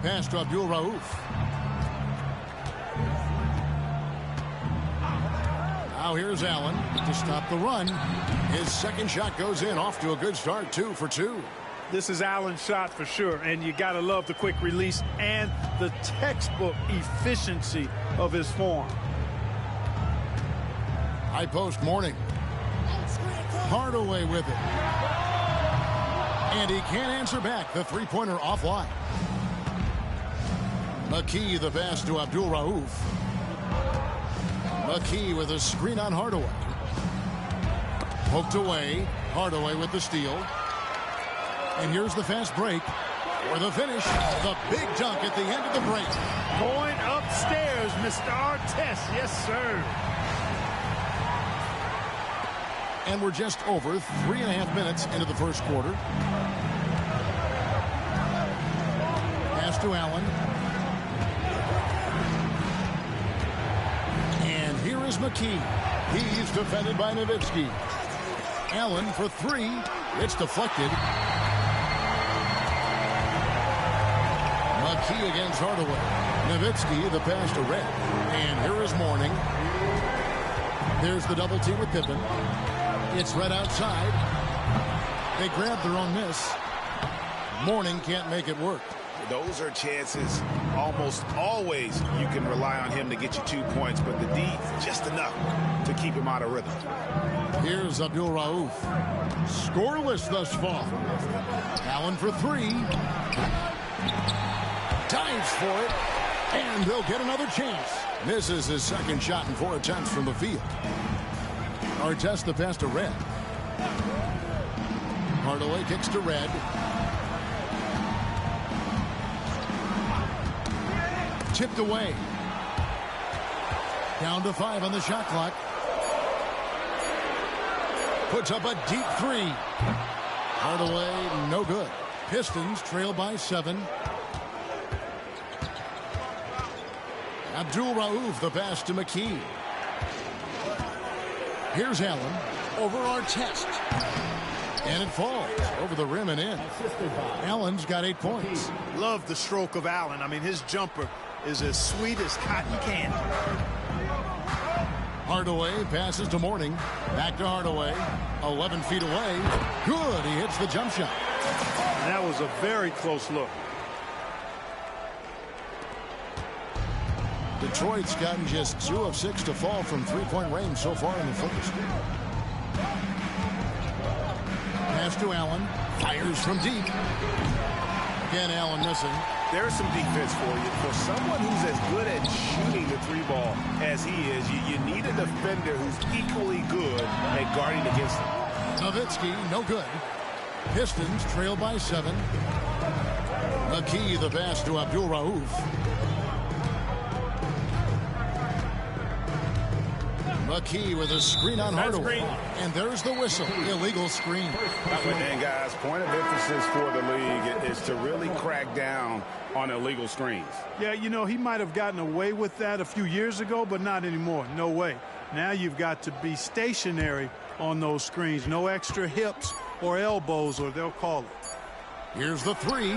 Pass to Abdul Rauf. Now here's Allen to stop the run. His second shot goes in, off to a good start, 2 for 2. This is Allen's shot for sure, and you got to love the quick release and the textbook efficiency of his form. High post Morning. Hardaway with it. And he can't answer back. The three-pointer offline. McKee the pass to Abdul Rauf. McKee with a screen on Hardaway. Poked away. Hardaway with the steal. And here's the fast break. For the finish, the big dunk at the end of the break. Going upstairs, Mr. Artest. Yes, sir. And we're just over 3.5 minutes into the first quarter. Pass to Allen. And here is McKee. He's defended by Nowitzki. Allen for 3. It's deflected. McKee against Hardaway. Nowitzki, the pass to Red. And here is Morning. There's the double team with Pippen. It's Red outside. They grab their own miss. Morning can't make it work. Those are chances almost always you can rely on him to get you 2 points, but the D, just enough to keep him out of rhythm. Here's Abdul Rauf. Scoreless thus far. Allen for 3. Dives for it. And they'll get another chance. This is his second shot in 4 attempts from the field. Artest the pass to Red. Hardaway kicks to Red. Tipped away. Down to 5 on the shot clock. Puts up a deep 3. Hardaway, no good. Pistons trail by 7. Abdul Rauf, the pass to McKee. Here's Allen over Artest. And it falls over the rim and in. Allen's got 8 points. Love the stroke of Allen. I mean, his jumper is as sweet as cotton candy. Hardaway passes to Morning. Back to Hardaway. 11 feet away. Good. He hits the jump shot. And that was a very close look. Detroit's gotten just 2 of 6 to fall from three-point range so far in the first. Pass to Allen. Fires from deep. Again, Allen missing. There's some defense for you. For someone who's as good at shooting the three ball as he is, you need a defender who's equally good at guarding against him. Nowitzki, no good. Pistons trail by 7. McKee, the pass to Abdul Rauf. McKee with a screen on Hardaway. And there's the whistle. Illegal screen. And guys, point of emphasis for the league is to really crack down on illegal screens. Yeah, you know, he might have gotten away with that a few years ago, but not anymore. No way. Now you've got to be stationary on those screens. No extra hips or elbows, or they'll call it. Here's the 3.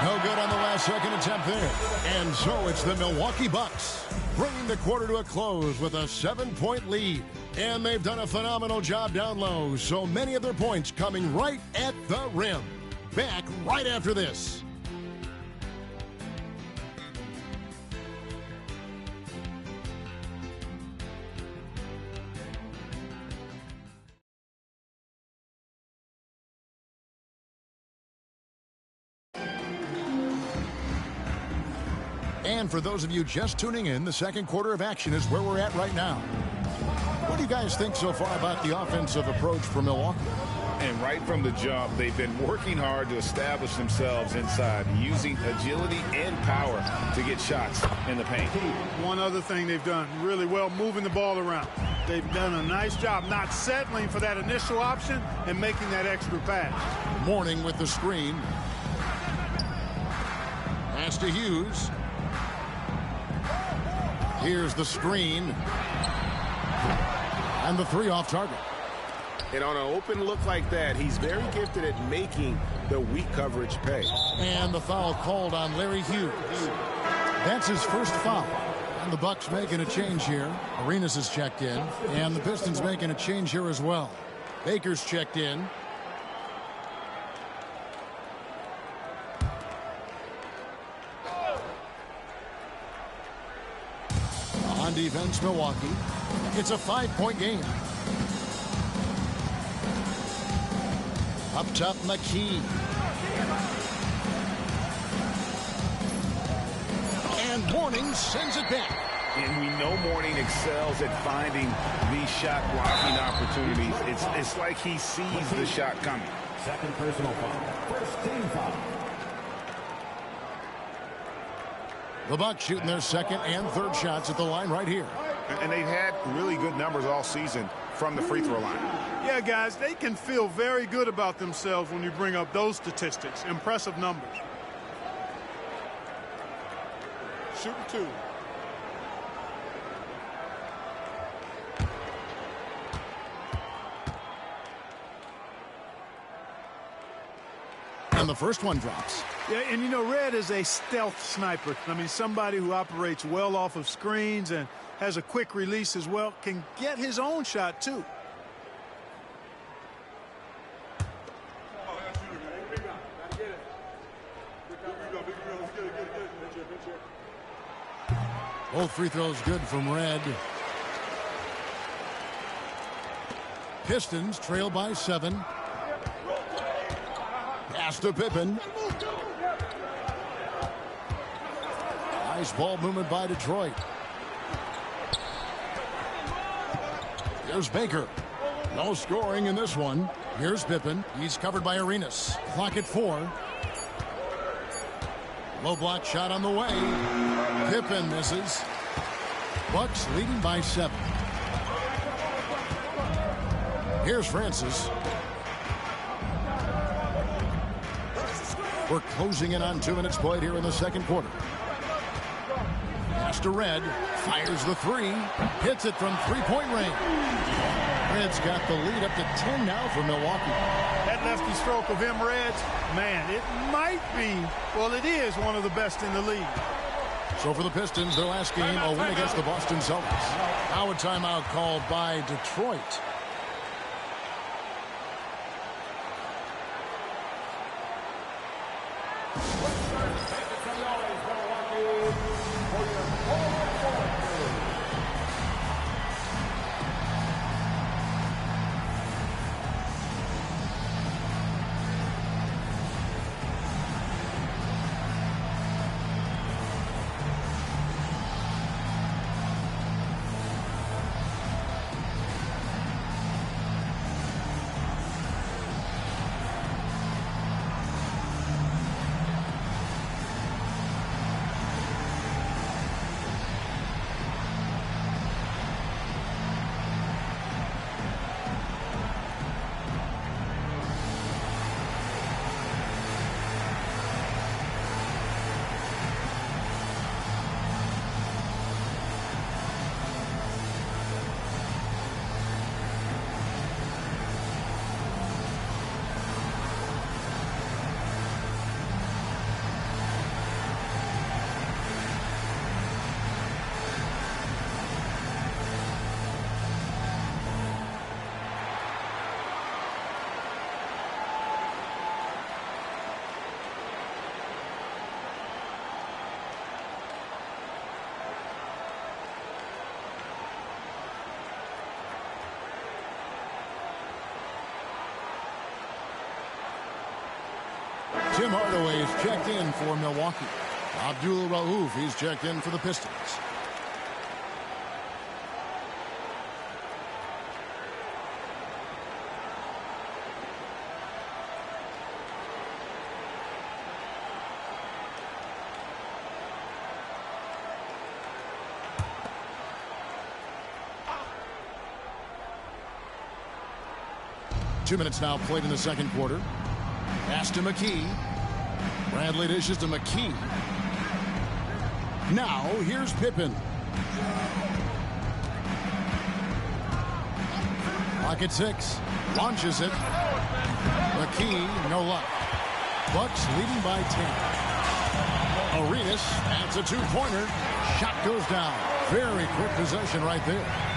No good on the last second attempt there. And so it's the Milwaukee Bucks bringing the quarter to a close with a 7-point lead. And they've done a phenomenal job down low, so many of their points coming right at the rim. Back right after this. And for those of you just tuning in, the second quarter of action is where we're at right now. What do you guys think so far about the offensive approach for Milwaukee? And right from the jump, they've been working hard to establish themselves inside, using agility and power to get shots in the paint. One other thing they've done really well, moving the ball around. They've done a nice job not settling for that initial option and making that extra pass. Mourning with the screen. Pass to Hughes. Here's the screen. And the 3 off target. And on an open look like that, he's very gifted at making the weak coverage pay. And the foul called on Larry Hughes. That's his first foul. And the Bucks making a change here. Arenas is checked in. And the Pistons making a change here as well. Baker's checked in. On defense, Milwaukee. It's a 5-point game. Up top, McKee. And Mourning sends it back. And we know Mourning excels at finding these shot blocking opportunities. It's like he sees the shot coming. Second personal foul. First team foul. The Bucks shooting their second and third shots at the line right here. And they've had really good numbers all season from the free throw line. Yeah, guys, they can feel very good about themselves when you bring up those statistics. Impressive numbers. Shooting 2. And the first one drops. Yeah, and you know, Red is a stealth sniper. I mean, somebody who operates well off of screens and has a quick release as well, can get his own shot too. Both free throws good from Red. Pistons trail by 7. Pass to Pippen. Nice ball movement by Detroit. Here's Baker. No scoring in this one. Here's Pippen. He's covered by Arenas. Clock at 4. Low block shot on the way. Pippen misses. Bucks leading by 7. Here's Francis. We're closing in on 2 minutes played here in the second quarter. Pass to Red. Fires the 3. Hits it from 3-point range. Red's got the lead up to 10 now for Milwaukee. That lefty stroke of him, Reds, man, it might be, well, it is one of the best in the league. So for the Pistons, their last game, a win against the Boston Celtics. Now a timeout called by Detroit. Tim Hardaway is checked in for Milwaukee. Abdul Rauf, he's checked in for the Pistons. Two minutes now played in the second quarter. Pass to McKee. Bradley dishes to McKee. Now here's Pippen. Pocket 6. Launches it. McKee, no luck. Bucks leading by 10. Arenas adds a two-pointer. Shot goes down. Very quick possession right there.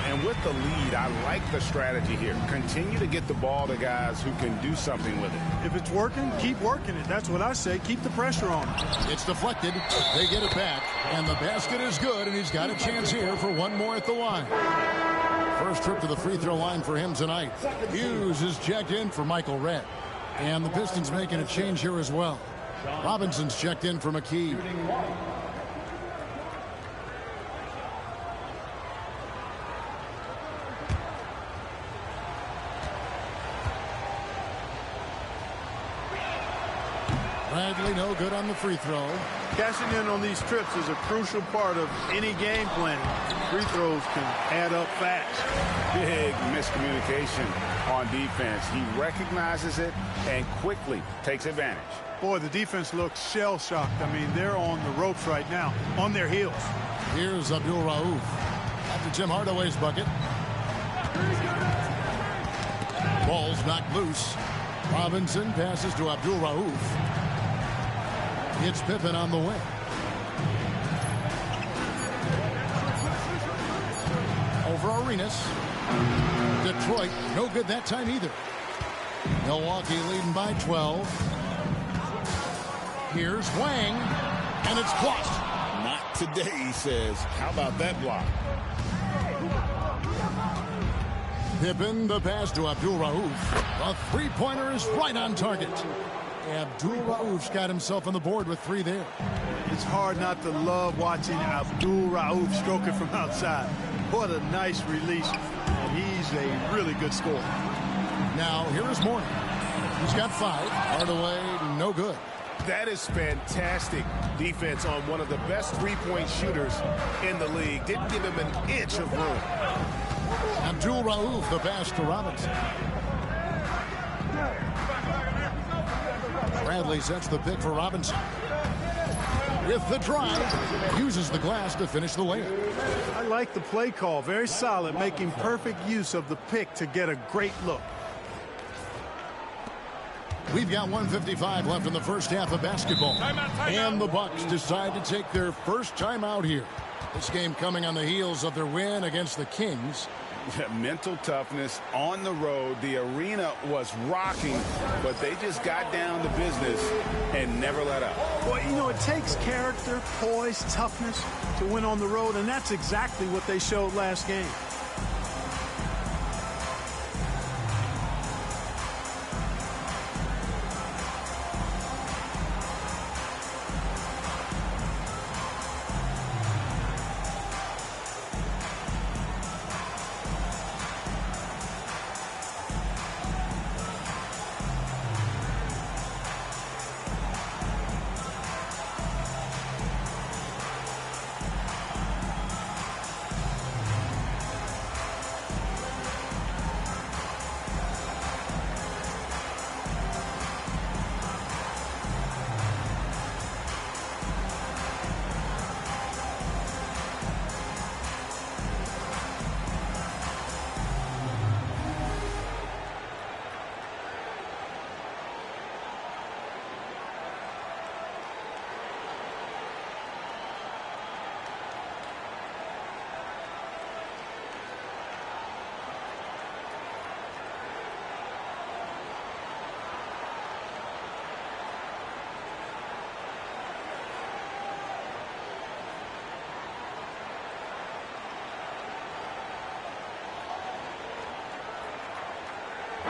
And with the lead, I like the strategy here. Continue to get the ball to guys who can do something with it. If it's working, keep working it. That's what I say. Keep the pressure on him. It's deflected. They get it back. And the basket is good, and he's got a chance here for one more at the line. First trip to the free throw line for him tonight. Hughes is checked in for Michael Redd. And the Pistons making a change here as well. Robinson's checked in for McKee. Bradley no good on the free throw. Cashing in on these trips is a crucial part of any game planning. Free throws can add up fast. Big miscommunication on defense. He recognizes it and quickly takes advantage. Boy, the defense looks shell-shocked. I mean, they're on the ropes right now, on their heels. Here's Abdul Rauf. After Tim Hardaway's bucket. Ball's knocked loose. Robinson passes to Abdul Rauf. It's Pippen on the wing. Over Arenas. Detroit, no good that time either. Milwaukee leading by 12. Here's Wang, and it's blocked. Not today, he says. How about that block? Pippen, the pass to Abdul Rauf. A three-pointer is right on target. Abdul Rauf's got himself on the board with 3 there. It's hard not to love watching Abdul Rauf stroke it from outside. What a nice release. And he's a really good scorer. Now, here is Mourning. He's got 5. Hardaway, no good. That is fantastic defense on one of the best three-point shooters in the league. Didn't give him an inch of room. Abdul Rauf, the pass to Robinson. Bradley sets the pick for Robinson. With the drive, uses the glass to finish the layup. I like the play call. Very solid, making perfect use of the pick to get a great look. We've got 1:55 left in the first half of basketball. And the Bucks decide to take their first timeout here. This game coming on the heels of their win against the Kings. Mental toughness on the road. The arena was rocking, but they just got down to business and never let up. Well, you know, it takes character, poise, toughness to win on the road, and that's exactly what they showed last game.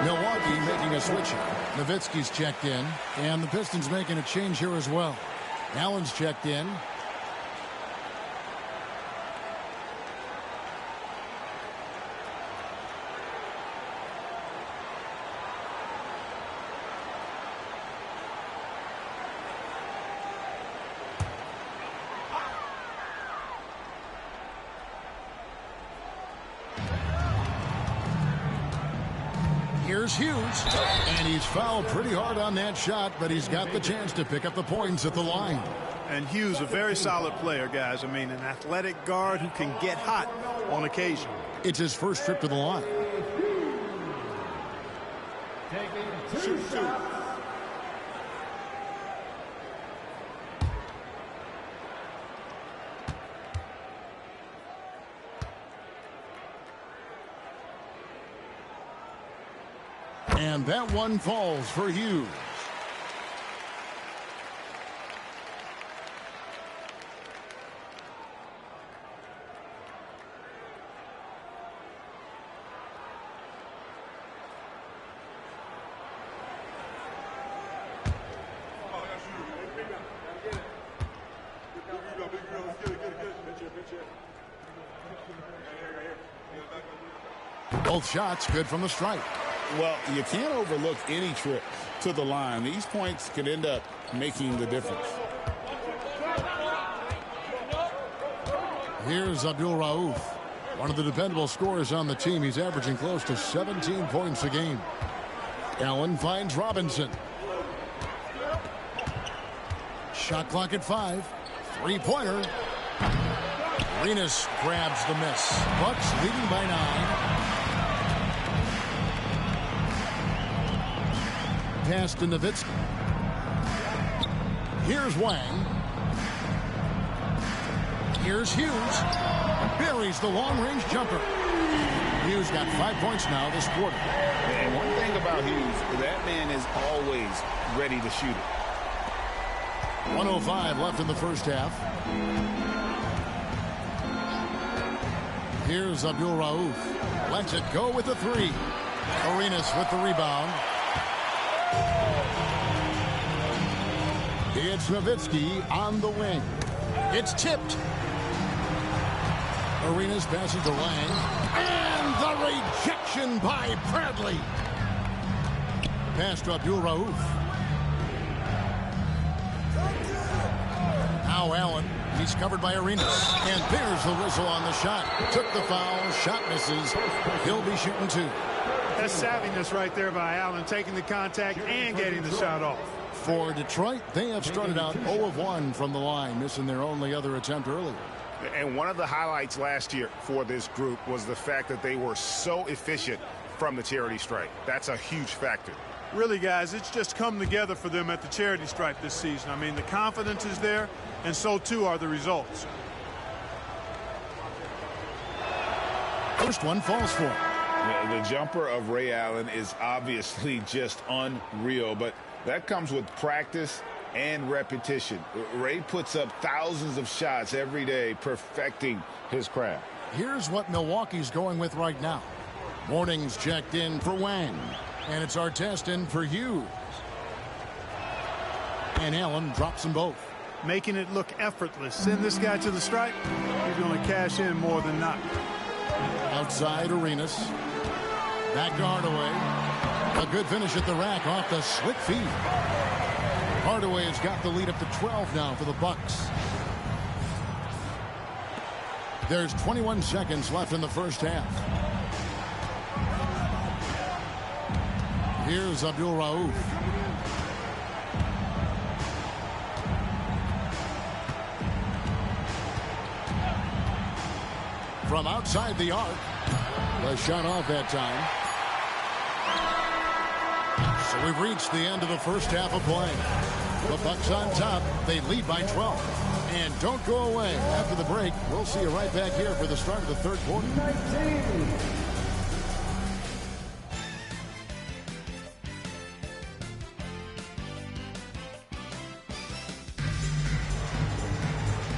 Milwaukee making a switch here. Nowitzki's checked in, and the Pistons making a change here as well. Allen's checked in. Here's Hughes, and he's fouled pretty hard on that shot, but he's got the chance to pick up the points at the line. And Hughes, a very solid player, guys. I mean, an athletic guard who can get hot on occasion. It's his first trip to the line. Shoot. And that one falls for Hughes. Both shots good from the stripe. Well, you can't overlook any trip to the line. These points could end up making the difference. Here's Abdul Rauf, one of the dependable scorers on the team. He's averaging close to 17 points a game. Allen finds Robinson. Shot clock at 5. Three-pointer. Arenas grabs the miss. Bucks leading by 9. Pass to Nowitzki. Here's Wang. Here's Hughes. Buries the long-range jumper. Hughes got 5 points now this quarter. And one thing about Hughes, that man is always ready to shoot it. 1:05 left in the first half. Here's Abdul Rauf. Lets it go with the 3. Arenas with the rebound. It's Nowitzki on the wing. It's tipped. Arenas passes to Lang. And the rejection by Bradley. Pass to Abdul Rauf. Now Allen. He's covered by Arenas. And there's the whistle on the shot. Took the foul. Shot misses. He'll be shooting 2. That's savviness right there by Allen, taking the contact and getting the shot off. For Detroit, they have started out 0 of 1 from the line, missing their only other attempt earlier. And one of the highlights last year for this group was the fact that they were so efficient from the charity stripe. That's a huge factor. Really, guys, it's just come together for them at the charity stripe this season. I mean, the confidence is there, and so too are the results. First one falls for him. The jumper of Ray Allen is obviously just unreal, but that comes with practice and repetition. Ray puts up thousands of shots every day, perfecting his craft. Here's what Milwaukee's going with right now. Morning's checked in for Wang, and it's Artest in for Hughes. And Allen drops them both. Making it look effortless. Send this guy to the stripe. He's going to cash in more than not. Outside Arenas. Back to Hardaway. A good finish at the rack off the slick feed. Hardaway has got the lead up to 12 now for the Bucks. There's 21 seconds left in the first half. Here's Abdul Rauf. From outside the arc. The shot off that time. So we've reached the end of the first half of play. The Bucks on top. They lead by 12. And don't go away. After the break, we'll see you right back here for the start of the third quarter. 19.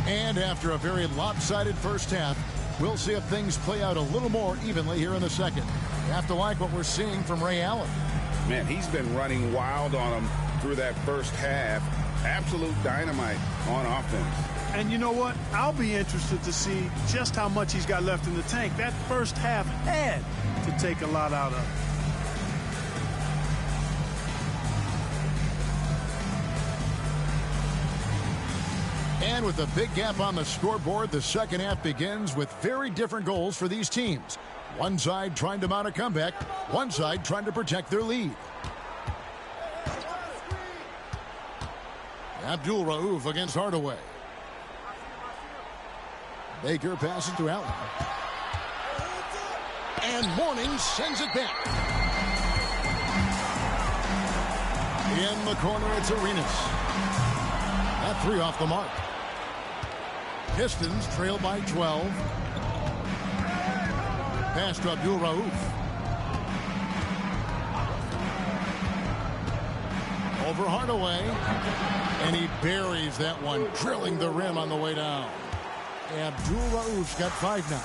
And after a very lopsided first half, we'll see if things play out a little more evenly here in the second. You have to like what we're seeing from Ray Allen. Man, he's been running wild on him through that first half. Absolute dynamite on offense. And you know what? I'll be interested to see just how much he's got left in the tank. That first half had to take a lot out of him. And with a big gap on the scoreboard, the second half begins with very different goals for these teams. One side trying to mount a comeback, one side trying to protect their lead. Abdul Rauf against Hardaway. Baker passes to Allen. And Mourning sends it back. In the corner, it's Arenas. That three off the mark. Pistons trail by 12. Pass to Abdul Rauf. Over Hardaway. And he buries that one, drilling the rim on the way down. Abdul Rauf's got 5 now.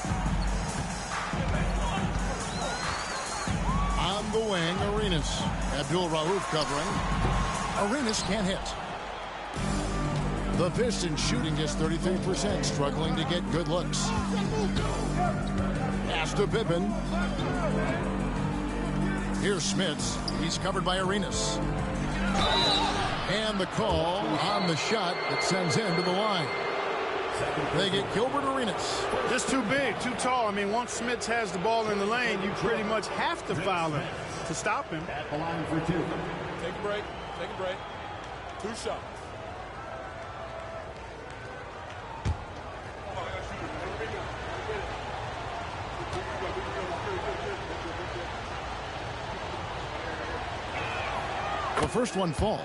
On the wing, Arenas. Abdul Rauf covering. Arenas can't hit. The Pistons shooting just 33%, struggling to get good looks. Pass to Pippen. Here's Smits. He's covered by Arenas. And the call on the shot that sends him to the line. They get Gilbert Arenas. Just too big, too tall. I mean, once Smits has the ball in the lane, you pretty much have to foul him to stop him. At the line for 2. Take a break. Take a break. 2 shots. The first one falls.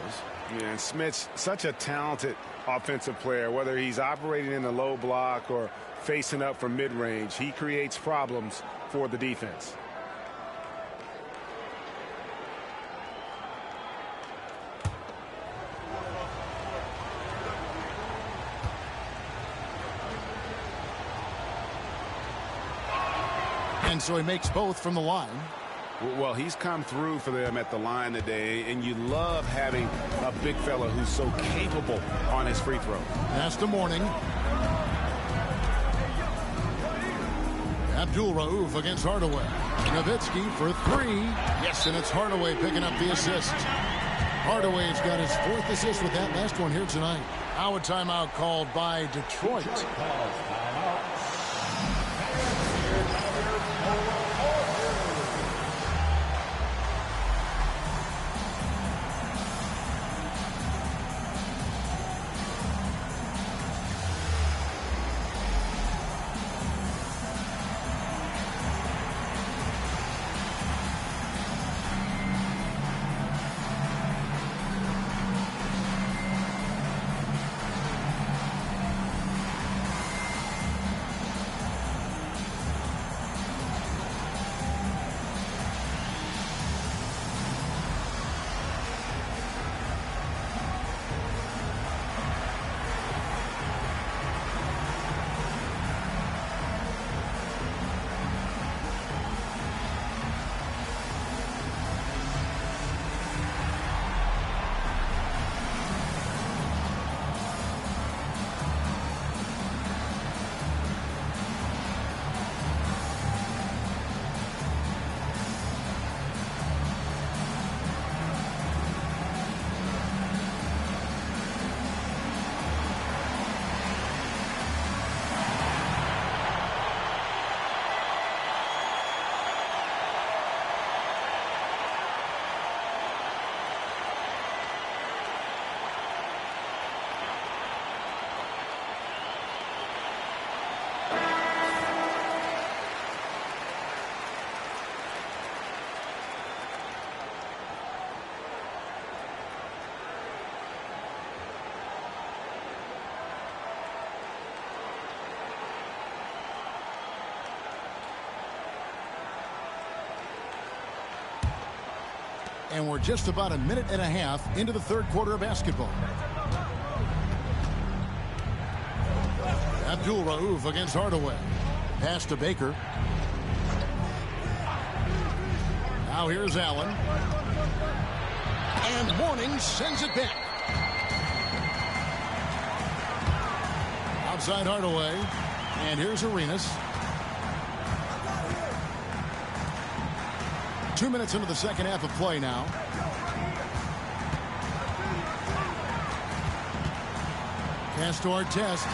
Yeah, and Smith's such a talented offensive player, whether he's operating in the low block or facing up from mid-range. He creates problems for the defense. And so he makes both from the line. Well, he's come through for them at the line today, and you love having a big fella who's so capable on his free throw. Pass to Mourning. Abdul Rauf against Hardaway. Nowitzki for 3. Yes, and it's Hardaway picking up the assist. Hardaway's got his 4th assist with that last one here tonight. Now a timeout called by Detroit. And we're just about a minute and a half into the third quarter of basketball. Abdul Rauf against Hardaway. Pass to Baker. Now here's Allen. And Mourning sends it back. Outside Hardaway. And here's Arenas. 2 minutes into the second half of play now. Pass to Artest.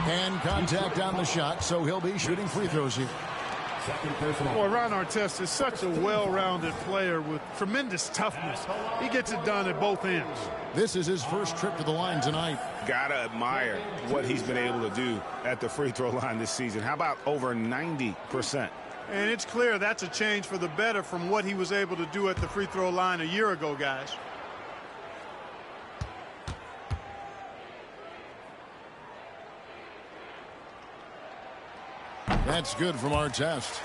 And contact on the shot, so he'll be shooting free throws here. Boy, Ron Artest is such a well-rounded player with tremendous toughness. He gets it done at both ends. This is his first trip to the line tonight. Gotta admire what he's been able to do at the free throw line this season. How about over 90%? And it's clear that's a change for the better from what he was able to do at the free throw line a year ago, guys. That's good from Artest.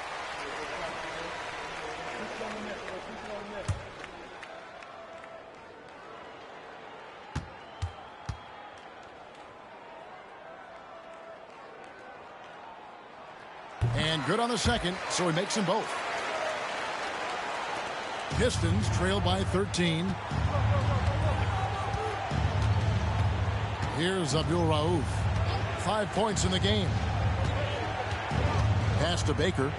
And good on the second, so he makes them both. Pistons trail by 13. Here's Abdul Rauf. 5 points in the game. Pass to Baker.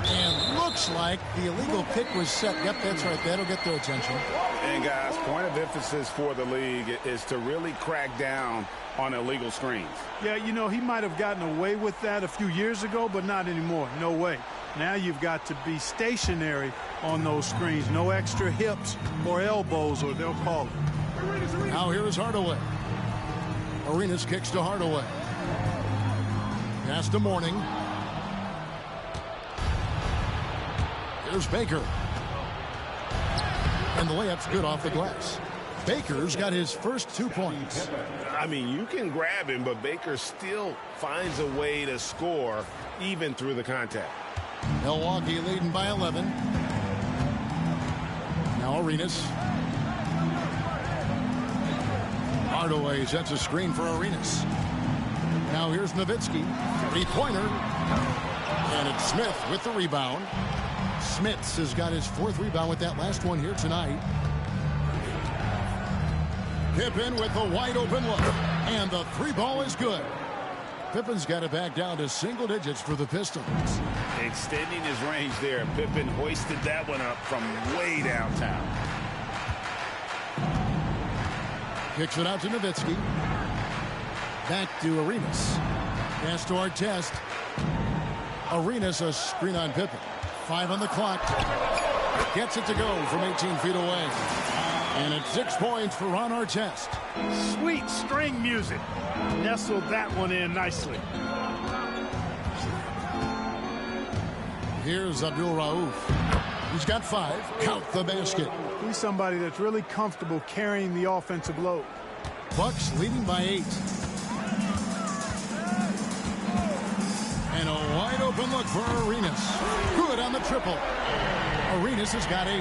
And looks like the illegal pick was set. Yep, that's right. That'll get their attention. And guys, point of emphasis for the league is to really crack down on illegal screens. Yeah, you know, he might have gotten away with that a few years ago, but not anymore. No way. Now you've got to be stationary on those screens. No extra hips or elbows, or they'll call it. Now here is Hardaway. Arenas kicks to Hardaway. Pass to Mourning. Here's Baker. And the layup's good off the glass. Baker's got his first 2 points. I mean, you can grab him, but Baker still finds a way to score even through the contact. Milwaukee leading by 11. Now Arenas. Hardaway sets a screen for Arenas. Now here's Nowitzki. 3-pointer. And it's Smith with the rebound. Smits has got his 4th rebound with that last one here tonight. Pippen with a wide open look. And the 3-ball is good. Pippen's got it back down to single digits for the Pistons. Extending his range there. Pippen hoisted that one up from way downtown. Kicks it out to Nowitzki. Back to Arenas. Pass to Artest. Arenas a screen on Pippen. 5 on the clock. Gets it to go from 18 feet away. And it's 6 points for Ron Artest. Sweet string music. Nestled that one in nicely. Here's Abdul Rauf. He's got 5. Count the basket. He's somebody that's really comfortable carrying the offensive load. Bucks leading by 8. And a wide open look for Arenas. Good on the triple. Arenas has got 8.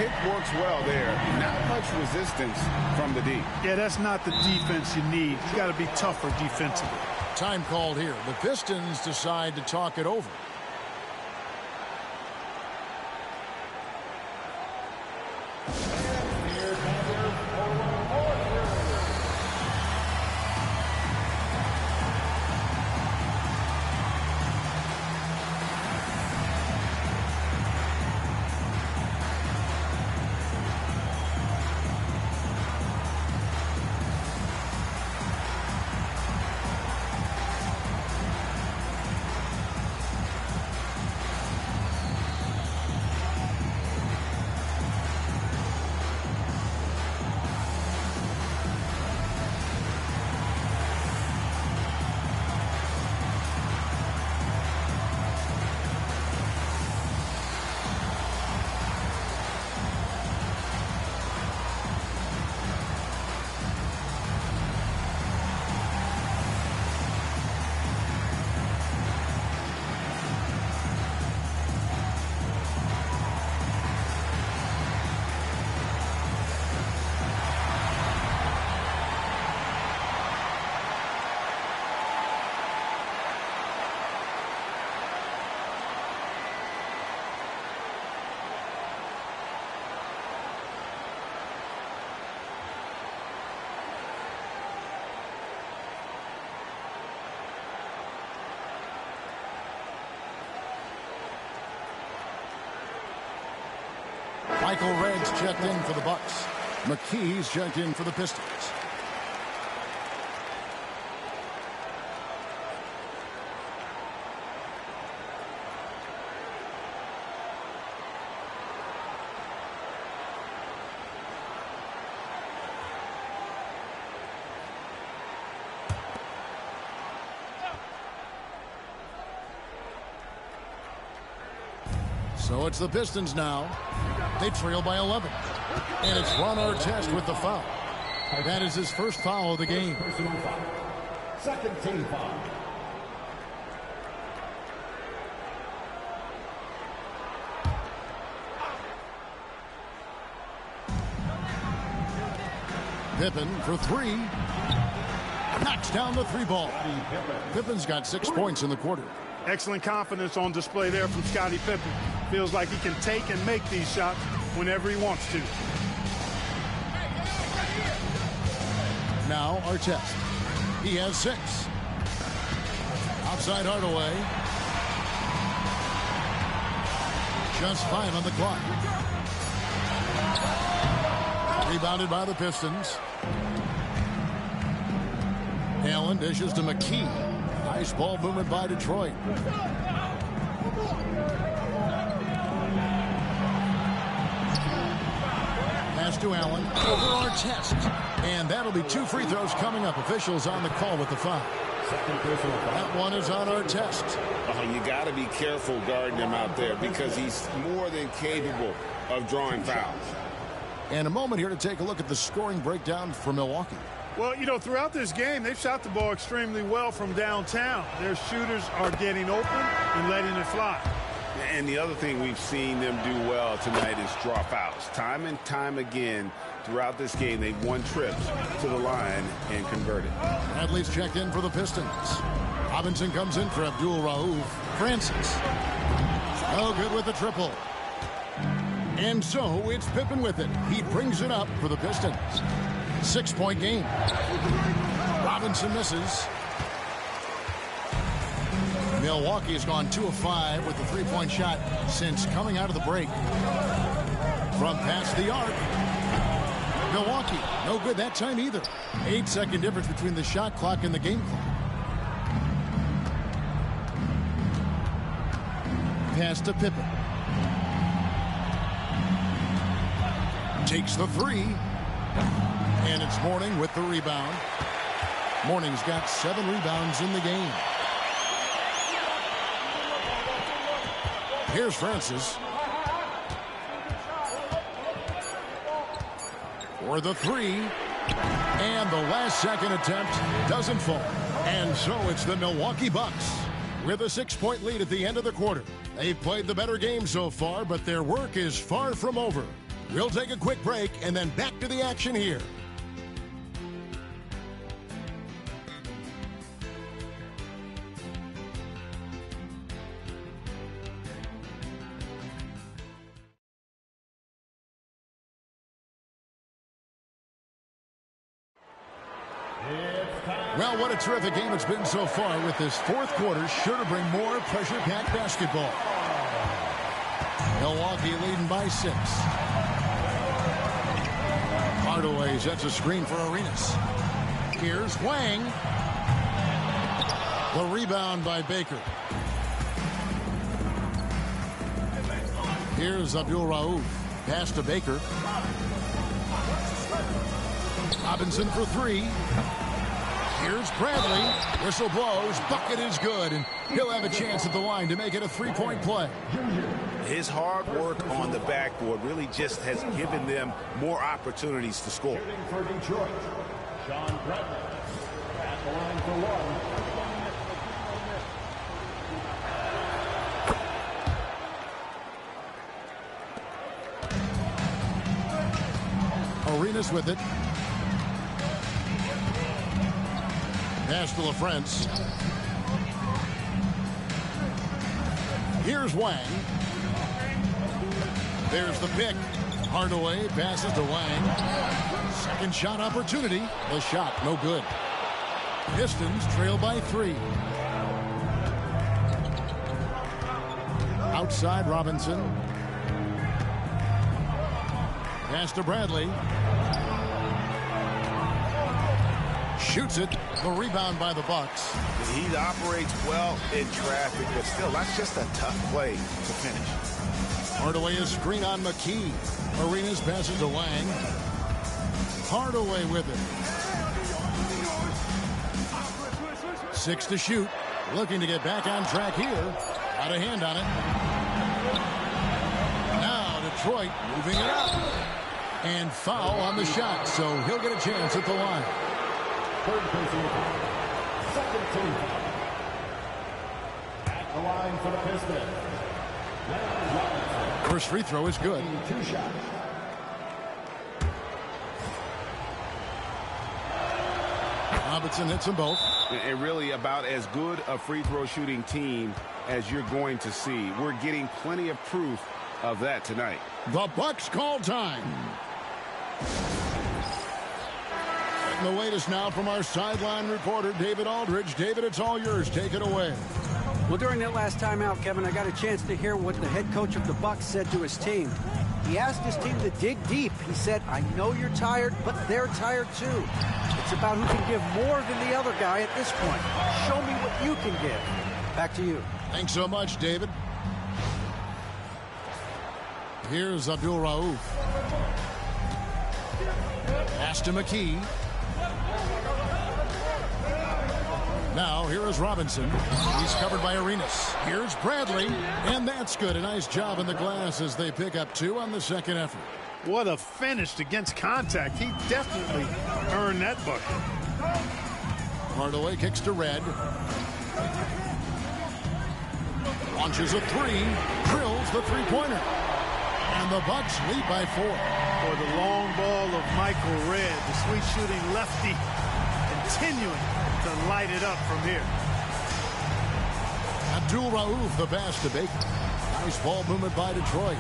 It works well there. Not much resistance from the D. Yeah, that's not the defense you need. You got to be tougher defensively. Time called here. The Pistons decide to talk it over. Michael Redd's checked in for the Bucks. McKee's checked in for the Pistons. So it's the Pistons now. They trail by 11. And it's Ron Artest with the foul. That is his first foul of the game. Second team foul. Pippen for three. Knocks down the three ball. Pippen's got 6 points in the quarter. Excellent confidence on display there from Scottie Pippen. Feels like he can take and make these shots whenever he wants to. Now Artest. He has 6. Outside Hardaway. Just 5 on the clock. Rebounded by the Pistons. Allen dishes to McKee. Nice ball movement by Detroit. Pass to Allen. Over Artest. And that'll be 2 free throws coming up. Officials on the call with the foul. That one is on Artest. You got to be careful guarding him out there because he's more than capable of drawing fouls. And a moment here to take a look at the scoring breakdown for Milwaukee. Well, you know, throughout this game, they've shot the ball extremely well from downtown. Their shooters are getting open and letting it fly. And the other thing we've seen them do well tonight is draw fouls. Time and time again throughout this game, they've won trips to the line and converted. Bradley's checked in for the Pistons. Robinson comes in for Abdul Rauf. Francis. No good with the triple. And so it's Pippen with it. He brings it up for the Pistons. 6-point game. Robinson misses. Milwaukee has gone 2 of 5 with the 3-point shot since coming out of the break. From past the arc. Milwaukee, no good that time either. 8-second difference between the shot clock and the game clock. Pass to Pippen. Takes the 3. And it's Mourning with the rebound. Mourning's got 7 rebounds in the game. Here's Francis. For the 3. And the last second attempt doesn't fall. And so it's the Milwaukee Bucks with a 6-point lead at the end of the quarter. They've played the better game so far, but their work is far from over. We'll take a quick break and then back to the action here. Well, what a terrific game it's been so far, with this fourth quarter sure to bring more pressure-packed basketball. Milwaukee leading by 6. Hardaway sets a screen for Arenas. Here's Wang. The rebound by Baker. Here's Abdul Rauf. Pass to Baker. Robinson for 3. Here's Bradley. Whistle blows. Bucket is good. And he'll have a chance at the line to make it a 3-point play. His hard work on the backboard really just has given them more opportunities to score. For Detroit, Sean Bradley at the line for 1. Arenas with it. Pass to LaFrance. Here's Wang. There's the pick. Hardaway passes to Wang. Second shot opportunity. The shot no good. Pistons trail by 3. Outside Robinson. Pass to Bradley. Shoots it. The rebound by the Bucks. He operates well in traffic, but still, that's just a tough play to finish. Hardaway is screen on McKee. Arenas passes to Wang. Hardaway with it. 6 to shoot. Looking to get back on track here. Got a hand on it. Now Detroit moving it up. And foul on the shot, so he'll get a chance at the line. Third person. Second team. At the line for the Pistons. First free throw is good. 2 shots. Robertson hits them both. And really about as good a free throw shooting team as you're going to see. We're getting plenty of proof of that tonight. The Bucks call time. And the latest now from our sideline reporter, David Aldridge. David, it's all yours. Take it away. Well, during that last timeout, Kevin, I got a chance to hear what the head coach of the Bucks said to his team. He asked his team to dig deep. He said, I know you're tired, but they're tired too. It's about who can give more than the other guy at this point. Show me what you can give. Back to you. Thanks so much, David. Here's Abdul Rauf. Pass to McKee. Now, here is Robinson. He's covered by Arenas. Here's Bradley. And that's good. A nice job in the glass as they pick up 2 on the second effort. What a finish against contact. He definitely earned that bucket. Hardaway kicks to Red. Launches a 3. Drills the three-pointer. And the Bucks lead by 4. For the long ball of Michael Red, the sweet shooting lefty, continuing to light it up from here. Abdul Rauf, the pass to Baker. Nice ball movement by Detroit.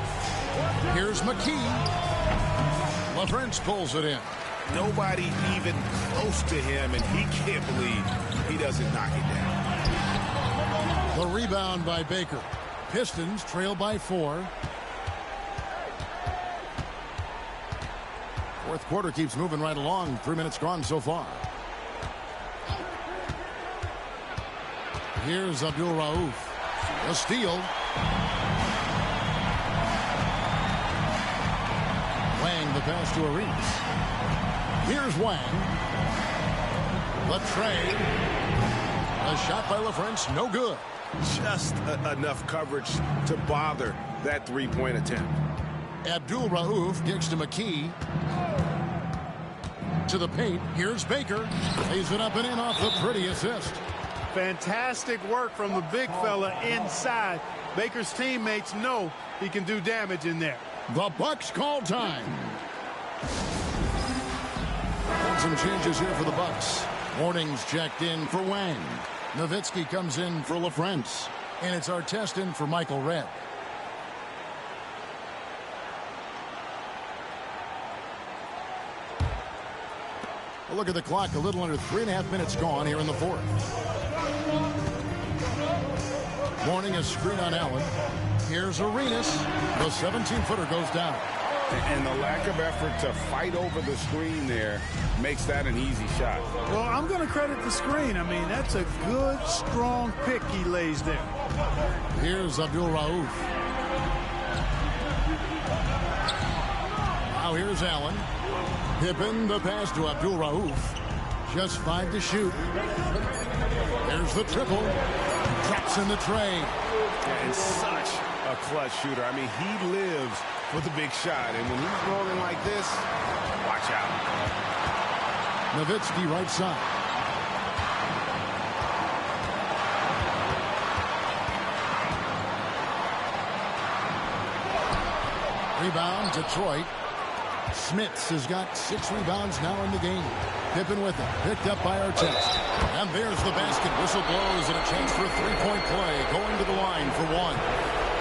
Here's McKee. LaFrance pulls it in. Nobody even close to him, and he can't believe he doesn't knock it down. The rebound by Baker. Pistons trail by 4. Fourth quarter keeps moving right along. 3 minutes gone so far. Here's Abdul Rauf. A steal. Wang the pass to Arenas. Here's Wang. The trade. A shot by LaFrance. No good. Just enough coverage to bother that three-point attempt. Abdul Rauf kicks to McKee. To the paint. Here's Baker. Lays it up and in off the pretty assist. Fantastic work from the big fella inside. Baker's teammates know he can do damage in there. The Bucks call time. And some changes here for the Bucks. Warnings checked in for Wang. Nowitzki comes in for LaFrance. And it's Artest in for Michael Red. A look at the clock. A little under 3.5 minutes gone here in the fourth. Warning a screen on Allen. Here's Arenas. The 17-footer goes down. And the lack of effort to fight over the screen there makes that an easy shot. Well, I'm going to credit the screen. I mean, that's a good, strong pick he lays there. Here's Abdul Rauf. Now here's Allen. Pippen, the pass to Abdul Rauf. Just 5 to shoot. There's the triple. Drops in the tray. And such a clutch shooter. I mean, he lives for the big shot. And when he's rolling like this, watch out. Nowitzki right side. Rebound, Detroit. Smits has got 6 rebounds now in the game. Pippen with it. Picked up by Artest. And there's the basket. Whistle blows and a chance for a three-point play. Going to the line for 1.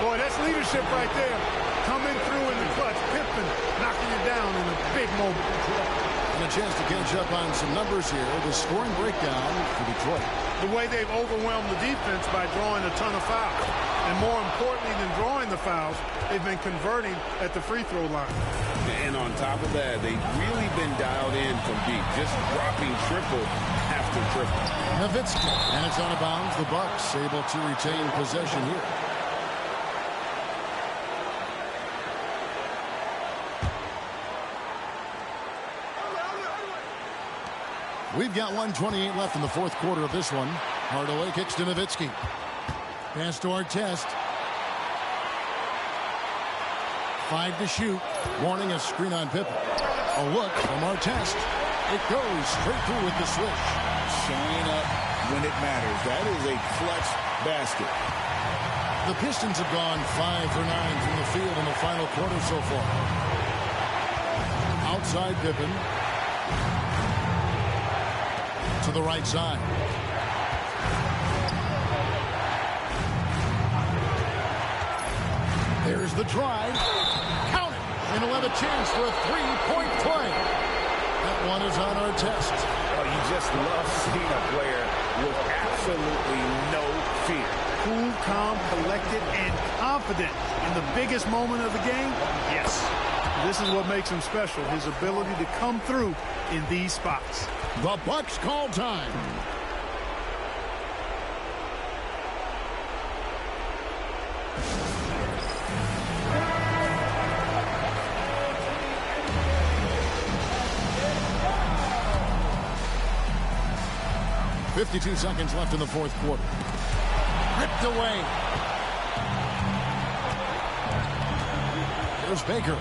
Boy, that's leadership right there. Coming through in the clutch. Pippen knocking it down in a big moment. And a chance to catch up on some numbers here. The scoring breakdown for Detroit. The way they've overwhelmed the defense by drawing a ton of fouls. And more importantly than drawing the fouls, they've been converting at the free throw line. And on top of that, they've really been dialed in from deep, just dropping triple after triple. Nowitzki, and it's out of bounds. The Bucks able to retain possession here. We've got 1:28 left in the fourth quarter of this one. Hardaway kicks to Nowitzki. Pass to Artest. 5 to shoot. Warning a screen on Pippen. A look from Artest. It goes straight through with the switch. Showing up when it matters. That is a clutch basket. The Pistons have gone 5 for 9 from the field in the final quarter so far. Outside Pippen. To the right side. There's the drive. Count it. And he'll have a chance for a three-point play. That one is on Artest. Oh, you just love seeing a player with absolutely no fear. Cool, calm, collected, and confident in the biggest moment of the game. Yes. This is what makes him special, his ability to come through in these spots. The Bucks call time. .52 seconds left in the fourth quarter. Ripped away. There's Baker.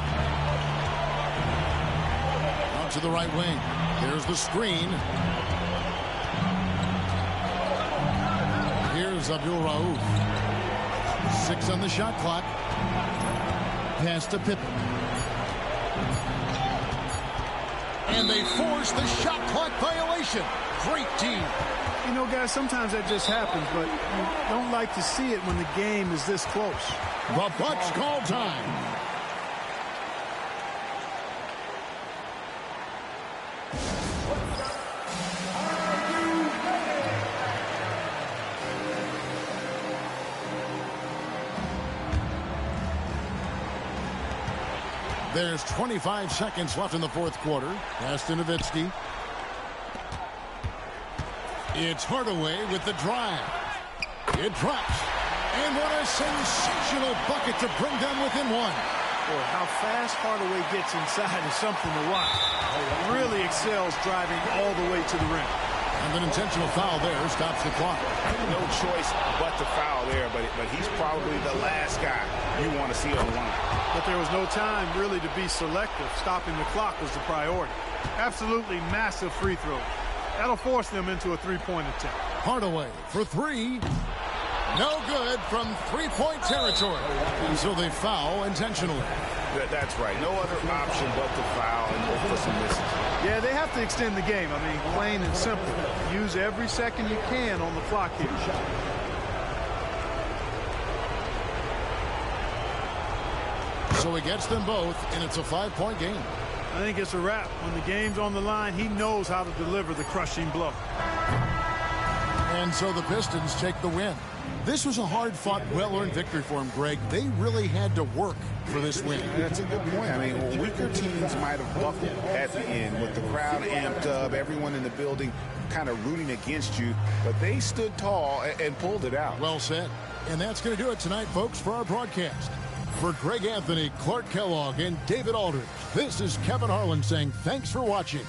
Out to the right wing. There's the screen. Here's Abdul Rauf. 6 on the shot clock. Pass to Pippen. And they force the shot clock violation. Great team. You know, guys, sometimes that just happens, but you don't like to see it when the game is this close. The Bucks call time. There's 25 seconds left in the fourth quarter. Pass to Nowitzki. It's Hardaway with the drive. It drops. And what a sensational bucket to bring them within one. Boy, how fast Hardaway gets inside is something to watch. Really excels driving all the way to the rim. And an intentional foul there stops the clock. No choice but to foul there, but he's probably the last guy you want to see on the line. But there was no time really to be selective. Stopping the clock was the priority. Absolutely massive free throws. That'll force them into a three-point attempt. Hardaway for 3. No good from three-point territory. And so they foul intentionally. That's right. No other option but to foul and look for some misses. Yeah, they have to extend the game. I mean, plain and simple. Use every second you can on the clock here. So he gets them both, and it's a 5-point game. I think it's a wrap. When the game's on the line, he knows how to deliver the crushing blow. And so the Pistons take the win. This was a hard-fought, well-earned victory for him, Greg. They really had to work for this win. That's a good point. I mean, weaker teams might have buckled at the end with the crowd amped up, everyone in the building kind of rooting against you, but they stood tall and pulled it out. Well said. And that's going to do it tonight, folks, for our broadcast. For Greg Anthony, Clark Kellogg, and David Aldridge, this is Kevin Harlan saying thanks for watching.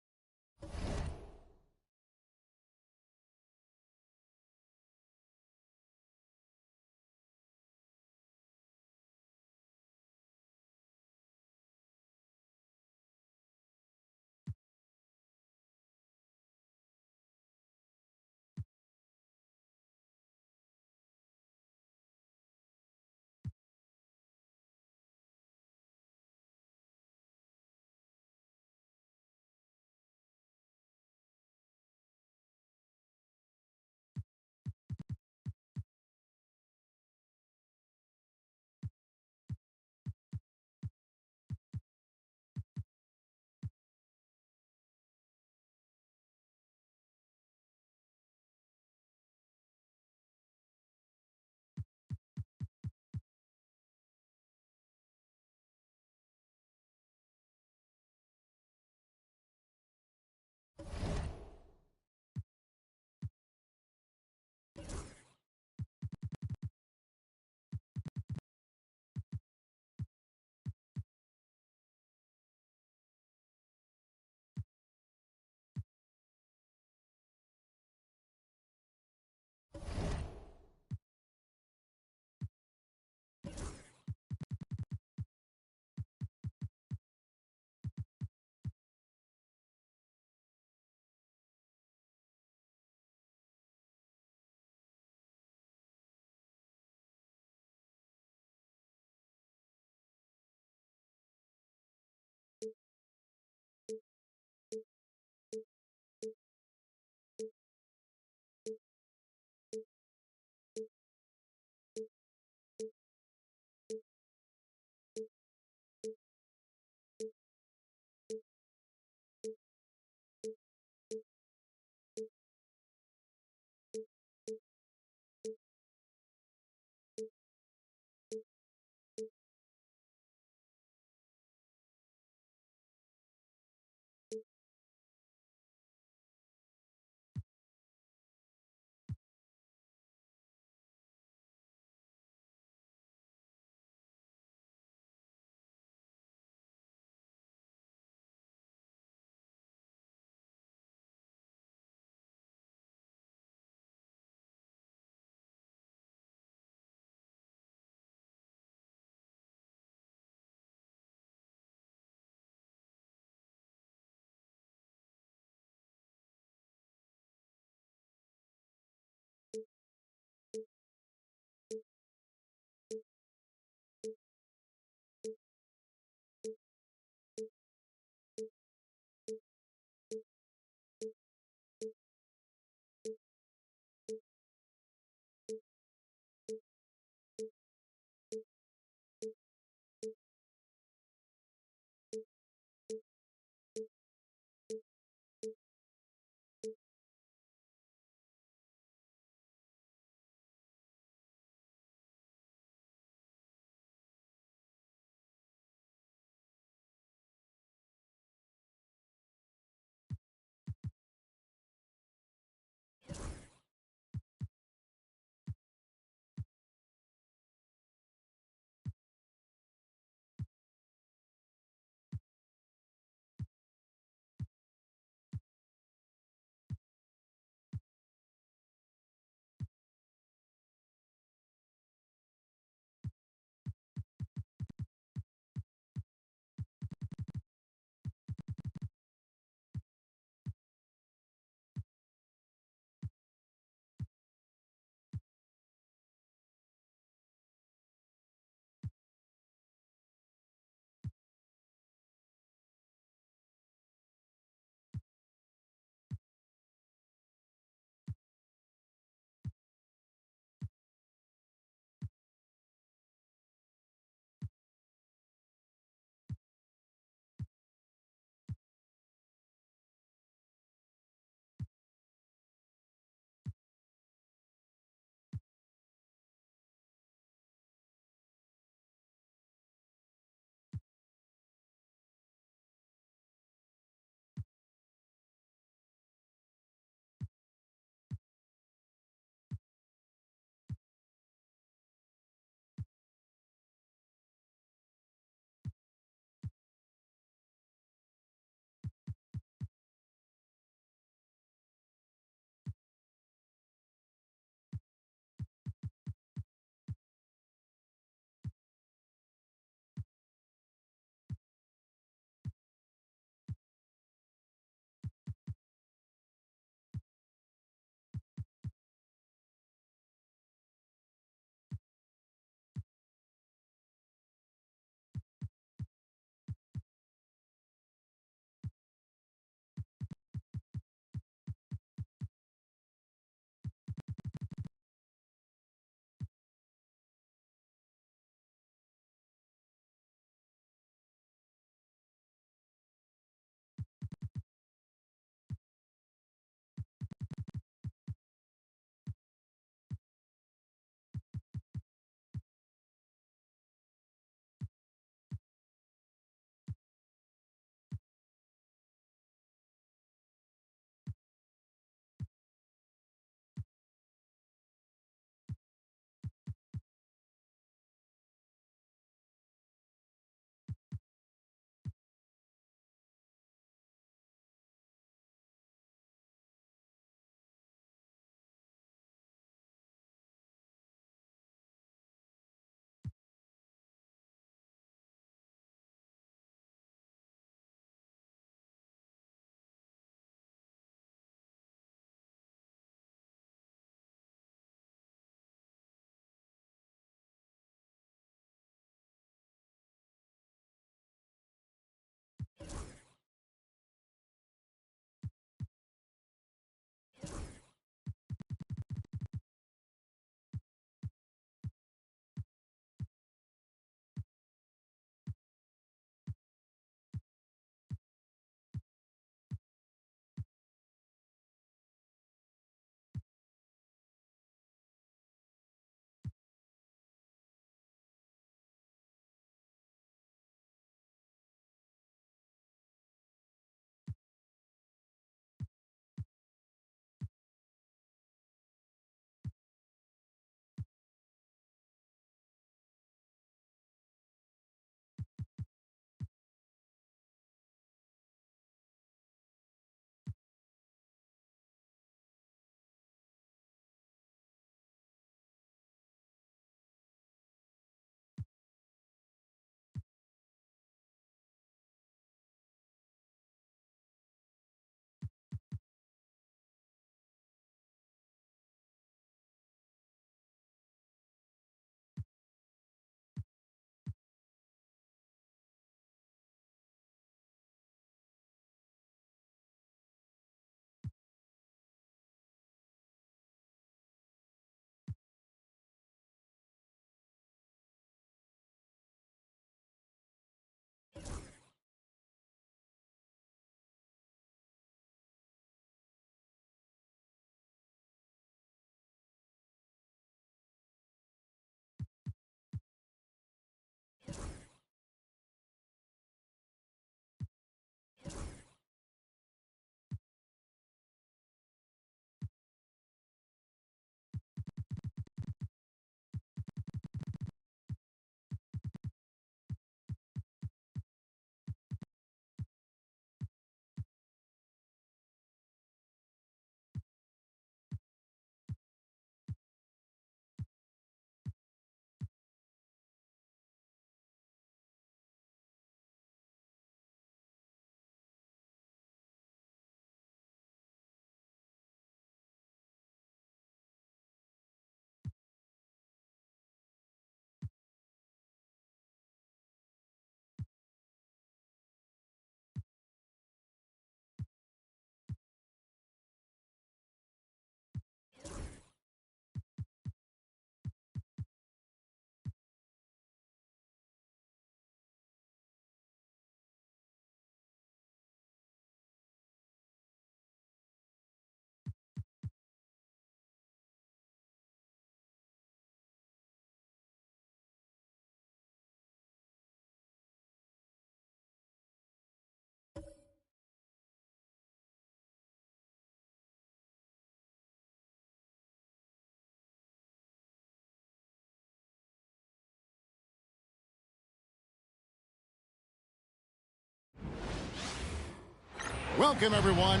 Welcome, everyone.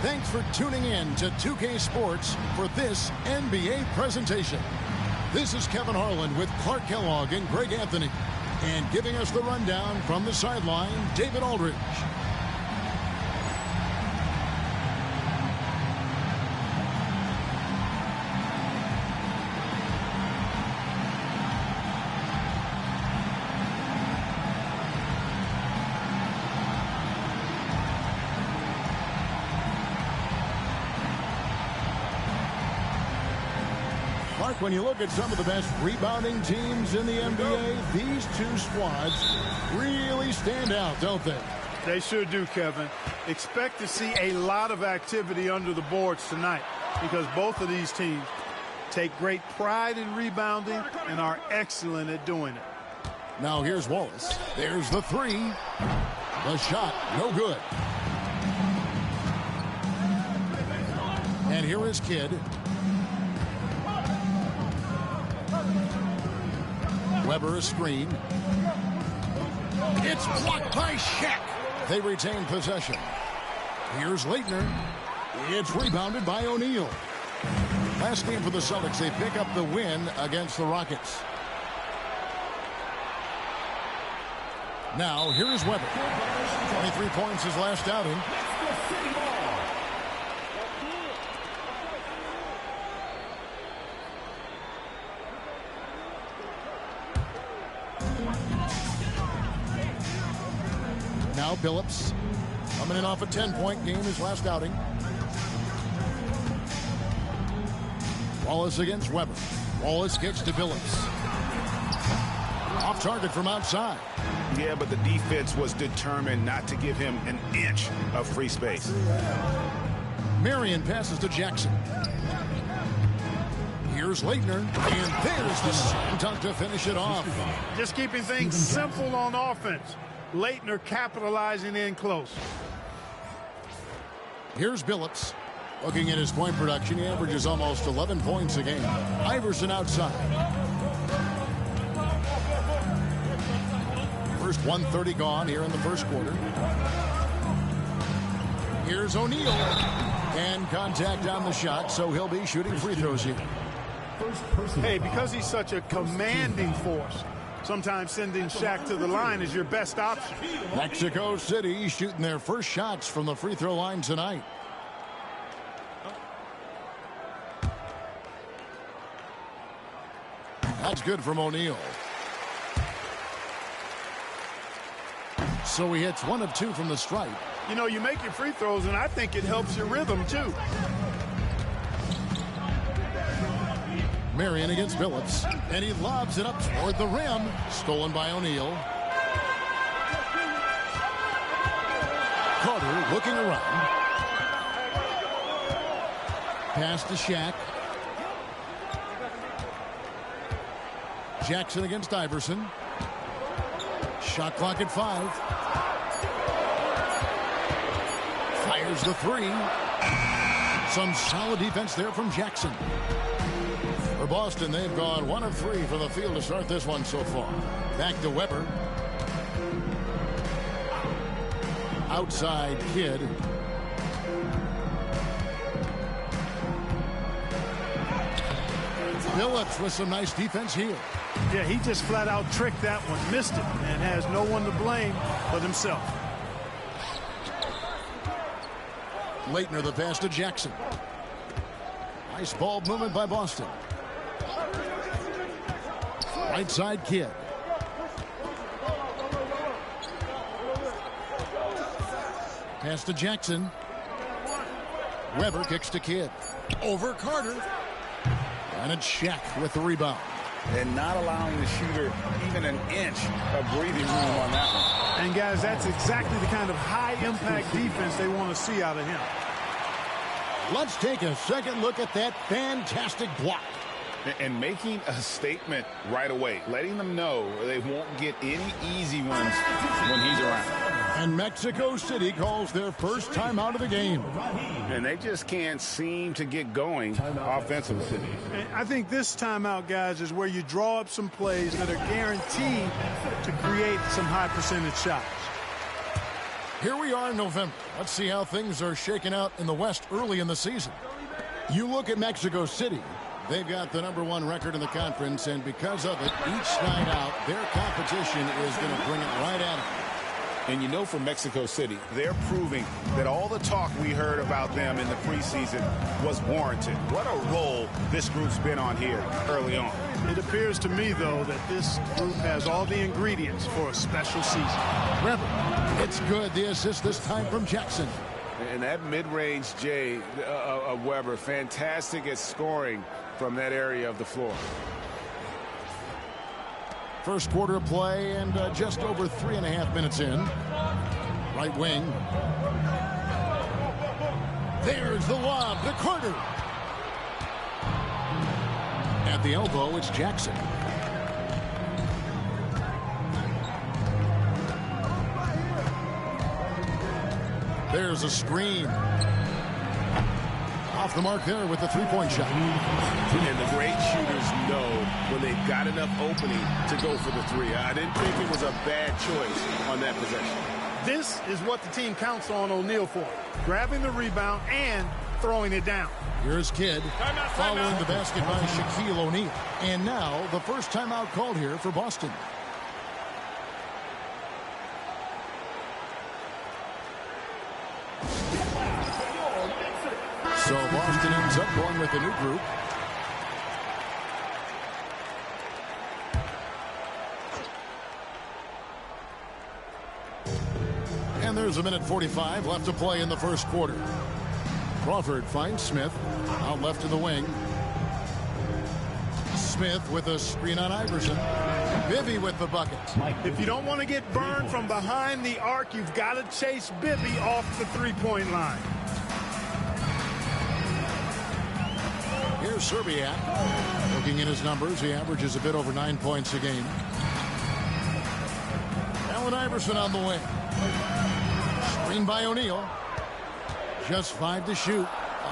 Thanks for tuning in to 2K Sports for this NBA presentation. This is Kevin Harlan with Clark Kellogg and Greg Anthony. And giving us the rundown from the sideline, David Aldridge. When you look at some of the best rebounding teams in the NBA, these two squads really stand out, don't they? They sure do, Kevin. Expect to see a lot of activity under the boards tonight because both of these teams take great pride in rebounding and are excellent at doing it. Now here's Wallace. There's the three. The shot, no good. And here is Kidd. Weber a screen. It's blocked by Shaq. They retain possession. Here's Leitner. It's rebounded by O'Neal. Last game for the Celtics, they pick up the win against the Rockets. Now, here's Weber. 23 points his last outing. Now Billups coming in off a 10-point game his last outing. Wallace against Weber. Wallace kicks to Billups. Off target from outside. Yeah, but the defense was determined not to give him an inch of free space. Marion passes to Jackson. Here's Leitner, and there's the slam dunk to finish it off. Just keeping things simple on offense. Leitner capitalizing in close. Here's Billups. Looking at his point production, he averages almost 11 points a game. Iverson outside. First 1:30 gone here in the first quarter. Here's O'Neal. And contact on the shot, so he'll be shooting free throws here. Hey, because he's such a commanding force, sometimes sending Shaq to the line is your best option. Mexico City shooting their first shots from the free throw line tonight. That's good from O'Neal. So he hits 1 of 2 from the stripe. You know, you make your free throws, and I think it helps your rhythm, too. Marion against Billups, and he lobs it up toward the rim. Stolen by O'Neal. Carter looking around. Pass to Shaq. Jackson against Iverson. Shot clock at 5. Fires the 3. Some solid defense there from Jackson. For Boston, they've gone 1 of 3 from the field to start this one so far. Back to Weber. Outside Kidd. Billups with some nice defense here. Yeah, he just flat out tricked that one, missed it, and has no one to blame but himself. Leitner the pass to Jackson. Nice ball movement by Boston. Right side Kidd. Pass to Jackson. Weber kicks to Kidd. Over Carter. And it's Shaq with the rebound. And not allowing the shooter even an inch of breathing room on that one. And, guys, that's exactly the kind of high-impact defense they want to see out of him. Let's take a second look at that fantastic block. And making a statement right away, letting them know they won't get any easy ones when he's around. And Mexico City calls their first timeout of the game. And they just can't seem to get going offensively. And I think this timeout, guys, is where you draw up some plays that are guaranteed to create some high percentage shots. Here we are in November. Let's see how things are shaking out in the West early in the season. You look at Mexico City. They've got the #1 record in the conference, and because of it, each night out, their competition is going to bring it right at them. And you know, for Mexico City, they're proving that all the talk we heard about them in the preseason was warranted. What a role this group's been on here early on. It appears to me, though, that this group has all the ingredients for a special season. Rebel, it's good. The assist this time from Jackson. And that mid-range J of Weber, fantastic at scoring from that area of the floor. First quarter of play and just over 3.5 minutes in. Right wing. There's the lob to Carter. At the elbow, it's Jackson. There's a screen. Off the mark there with the three-point shot. And the great shooters know when they've got enough opening to go for the three. I didn't think it was a bad choice on that possession. This is what the team counts on O'Neal for. Grabbing the rebound and throwing it down. Here's Kidd following the basket by Shaquille O'Neal. And now the first timeout called here for Boston. So Boston ends up going with a new group. And there's 1:45 left to play in the first quarter. Crawford finds Smith out left in the wing. Smith with a screen on Iverson. Bibby with the bucket. If you don't want to get burned from behind the arc, you've got to chase Bibby off the three-point line. Here's Serbiak. Looking at his numbers, he averages a bit over 9 points a game. Allen Iverson on the wing. Screen by O'Neal. Just 5 to shoot.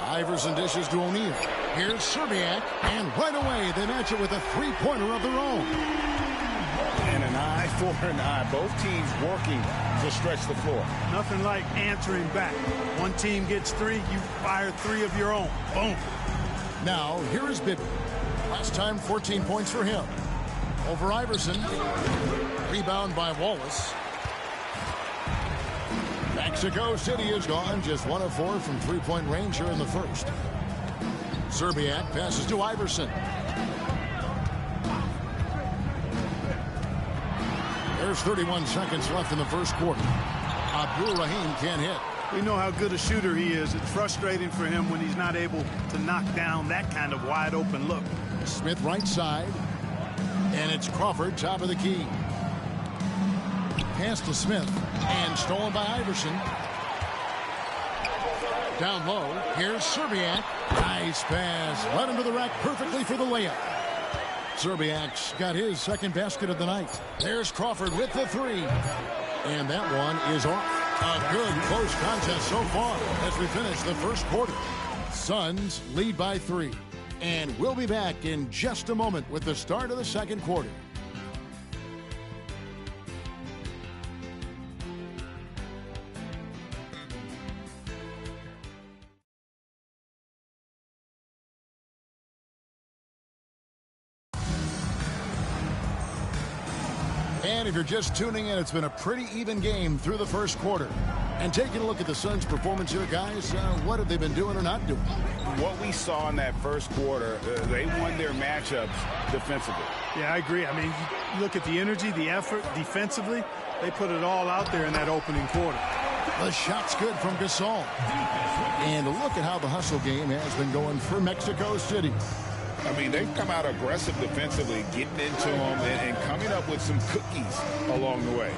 Iverson dishes to O'Neal. Here's Serbiak, and right away they match it with a three-pointer of their own. And an eye for an eye. Both teams working to stretch the floor. Nothing like answering back. One team gets 3, you fire 3 of your own. Boom. Now, here is Bibby. Last time, 14 points for him. Over Iverson. Rebound by Wallace. Mexico City is gone. Just 1 of 4 from three-point range here in the first. Serbiak passes to Iverson. There's 31 seconds left in the first quarter. Abdul Rahim can't hit. We know how good a shooter he is. It's frustrating for him when he's not able to knock down that kind of wide open look. Smith right side. And it's Crawford top of the key. Pass to Smith. And stolen by Iverson. Down low. Here's Serbiak. Nice pass. Led him to the rack perfectly for the layup. Serbiak's got his second basket of the night. There's Crawford with the 3. And that one is off. A good close contest so far as we finish the first quarter. Suns lead by 3. And we'll be back in just a moment with the start of the second quarter. And if you're just tuning in, it's been a pretty even game through the first quarter. And taking a look at the Suns' performance here, guys, what have they been doing or not doing? What we saw in that first quarter, they won their matchups defensively. Yeah, I agree. I mean, you look at the energy, the effort defensively. They put it all out there in that opening quarter. The shot's good from Gasol. And look at how the hustle game has been going for Mexico City. I mean, they've come out aggressive defensively, getting into them and coming up with some cookies along the way.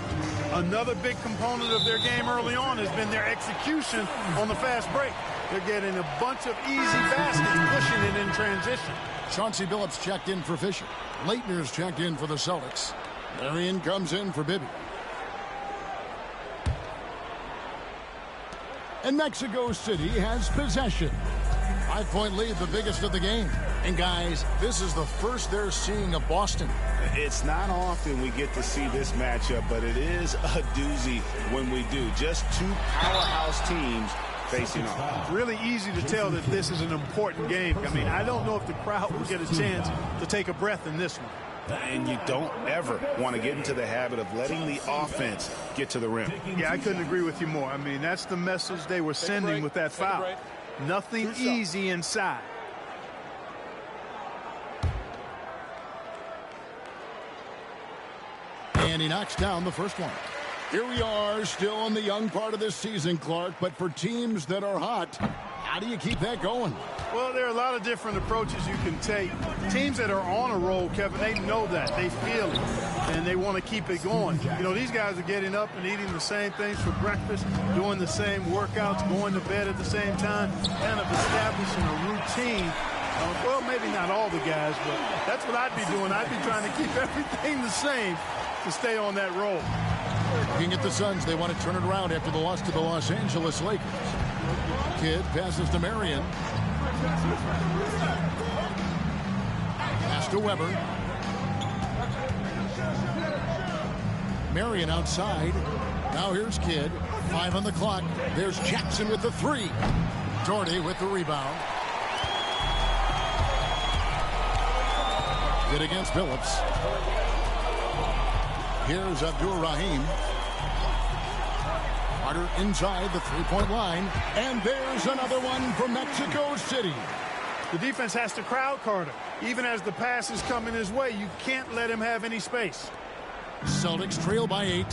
Another big component of their game early on has been their execution on the fast break. They're getting a bunch of easy baskets, pushing it in transition. Chauncey Billups checked in for Fisher. Leitner's checked in for the Celtics. Marion comes in for Bibby. And Mexico City has possession. 5-point lead, the biggest of the game. And guys, this is the first they're seeing of Boston. It's not often we get to see this matchup, but it is a doozy when we do. Just two powerhouse teams facing off. It's really easy to tell that this is an important game. I mean, I don't know if the crowd will get a chance to take a breath in this one. And you don't ever want to get into the habit of letting the offense get to the rim. Yeah, I couldn't agree with you more. I mean, that's the message they were sending with that foul. Nothing easy inside. And he knocks down the first one. Here we are, still in the young part of this season, Clark, but for teams that are hot, how do you keep that going? Well, there are a lot of different approaches you can take. Teams that are on a roll, Kevin, they know that. They feel it, and they want to keep it going. You know, these guys are getting up and eating the same things for breakfast, doing the same workouts, going to bed at the same time, kind of establishing a routine. Well, maybe not all the guys, but that's what I'd be doing. I'd be trying to keep everything the same to stay on that roll. Looking at the Suns, they want to turn it around after the loss to the Los Angeles Lakers. Kidd passes to Marion. Pass to Weber. Marion outside. Now here's Kidd. 5 on the clock. There's Jackson with the 3. Doherty with the rebound. Kidd against Phillips. Here's Abdur-Rahim. Carter inside the three-point line. And there's another one from Mexico City. The defense has to crowd Carter. Even as the pass is coming his way, you can't let him have any space. Celtics trail by 8.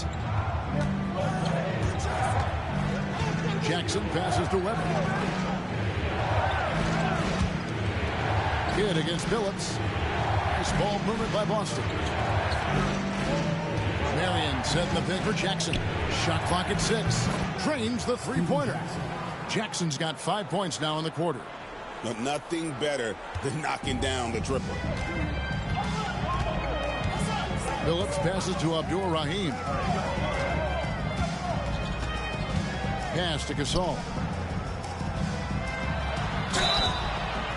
Jackson passes to Weber. Kidd against Phillips. Nice ball movement by Boston. Marion setting the pick for Jackson. Shot clock at 6. Drains the three-pointer. Jackson's got 5 points now in the quarter. But nothing better than knocking down the triple. Phillips passes to Abdur-Rahim. Pass to Gasol.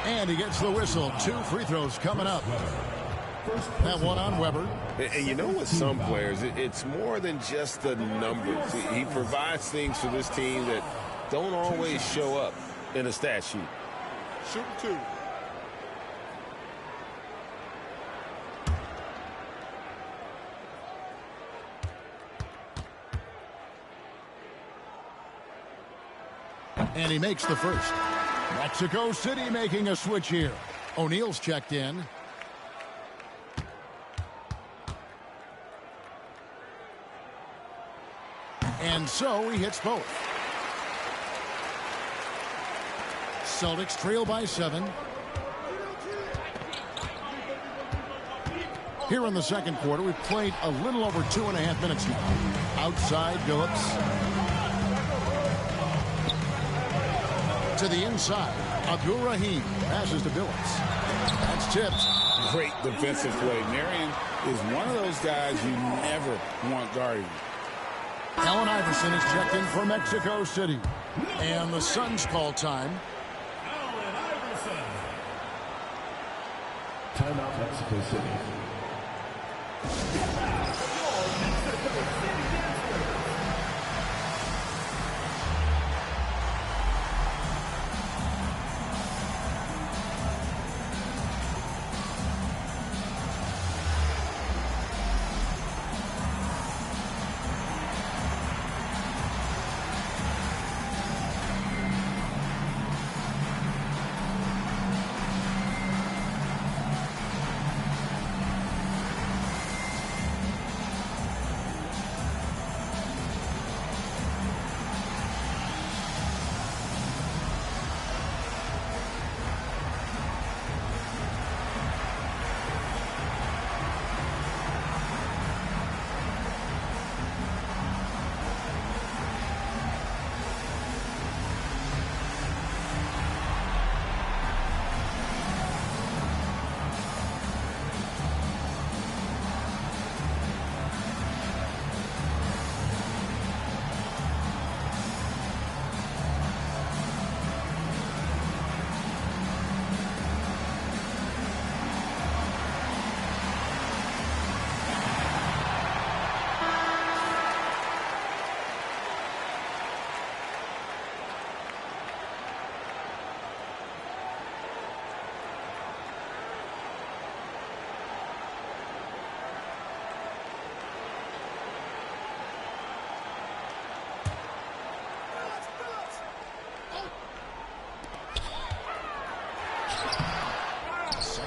And he gets the whistle. 2 free throws coming up. That one on Weber. And you know, with some players, it's more than just the numbers. He provides things for this team that don't always show up in a stat sheet. Shoot 2. And he makes the first. Mexico City making a switch here. O'Neal's checked in. And so he hits both. Celtics trail by 7. Here in the second quarter, we've played a little over 2.5 minutes now. Outside, Phillips. To the inside, Abdur-Rahim passes to Phillips. That's tipped. Great defensive play. Marion is one of those guys you never want guarding. Allen Iverson is checked in for Mexico City. And the Suns call time. Allen Iverson. Timeout, Mexico City.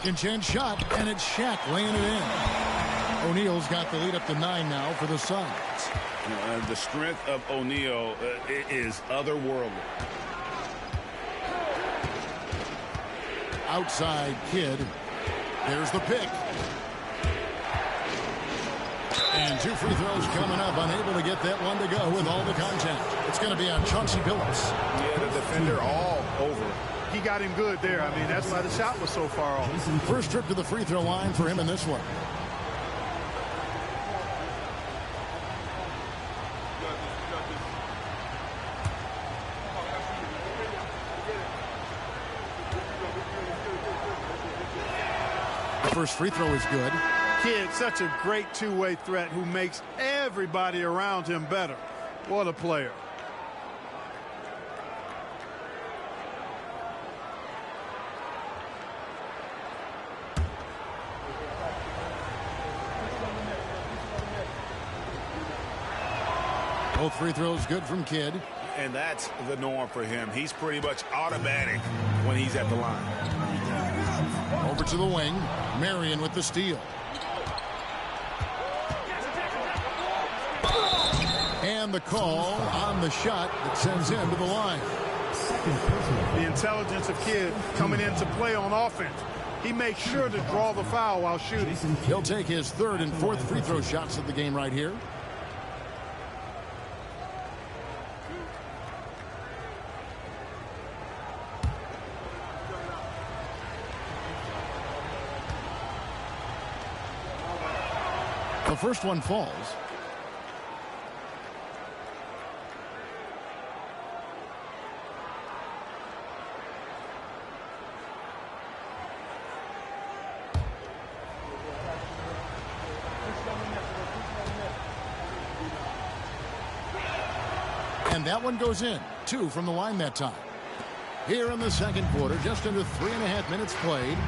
Second chance shot, and it's Shaq laying it in. O'Neal's got the lead up to 9 now for the Suns. The strength of O'Neal is otherworldly. Outside Kidd. There's the pick. And 2 free throws coming up. Unable to get that one to go with all the contact. It's going to be on Chauncey Billups. Yeah, the defender all over. He got him good there. I mean, that's why the shot was so far off. First trip to the free throw line for him in this one. The first free throw is good. Kidd, such a great two-way threat who makes everybody around him better. What a player. Both free throws good from Kidd. And that's the norm for him. He's pretty much automatic when he's at the line. Over to the wing. Marion with the steal. And the call on the shot that sends him to the line. The intelligence of Kidd coming into play on offense. He makes sure to draw the foul while shooting. He'll take his 3rd and 4th free throw shots of the game right here. The first one falls. And that one goes in. 2 from the line that time. Here in the second quarter, just under 3.5 minutes played.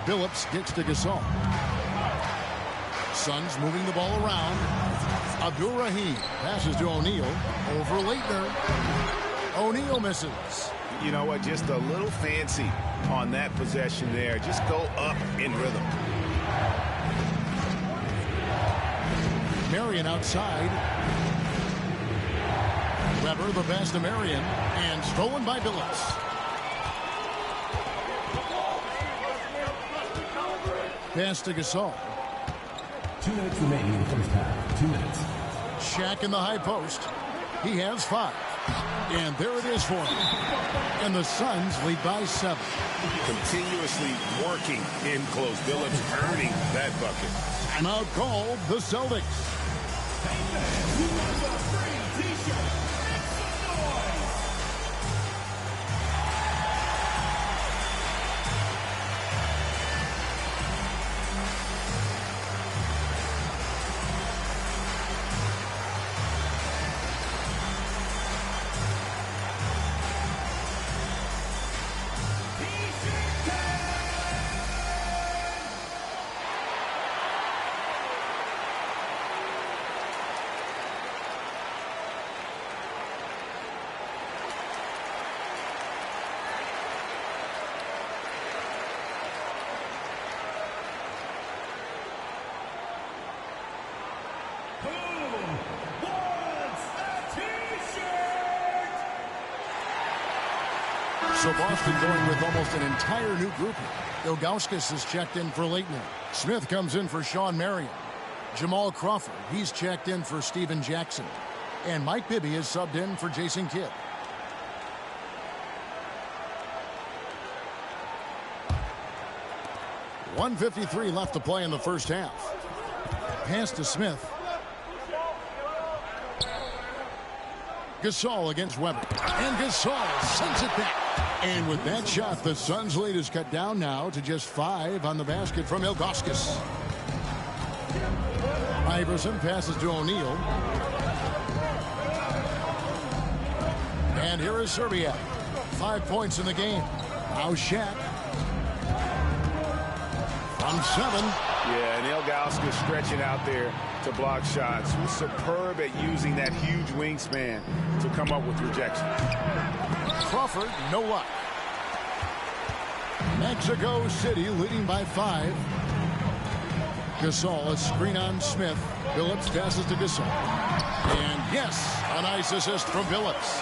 Billups gets to Gasol. Suns moving the ball around. Abdur-Rahim passes to O'Neal. Over Leitner. O'Neal misses. You know what? Just a little fancy on that possession there. Just go up in rhythm. Marion outside. Weber the pass to Marion. And stolen by Billups. Pass to Gasol. 2 minutes remaining in the first half. 2 minutes. Shaq in the high post. He has 5. And there it is for him. And the Suns lead by 7. Continuously working in close. Billups earning that bucket. Timeout called the Celtics. So Boston going with almost an entire new grouping. Ilgauskas is checked in for Leitner. Smith comes in for Sean Marion. Jamal Crawford, he's checked in for Steven Jackson. And Mike Bibby is subbed in for Jason Kidd. .153 left to play in the first half. Pass to Smith. Gasol against Weber. And Gasol sends it back. And with that shot, the Suns' lead is cut down now to just 5 on the basket from Ilgauskas. Iverson passes to O'Neal. And here is Serbiak. 5 points in the game. Now Shaq. From 7. Yeah, and Ilgauskas stretching out there to block shots. He was superb at using that huge wingspan to come up with rejections. Crawford, no luck. Mexico City leading by 5. Gasol, a screen on Smith. Billups passes to Gasol. And yes, a nice assist from Billups.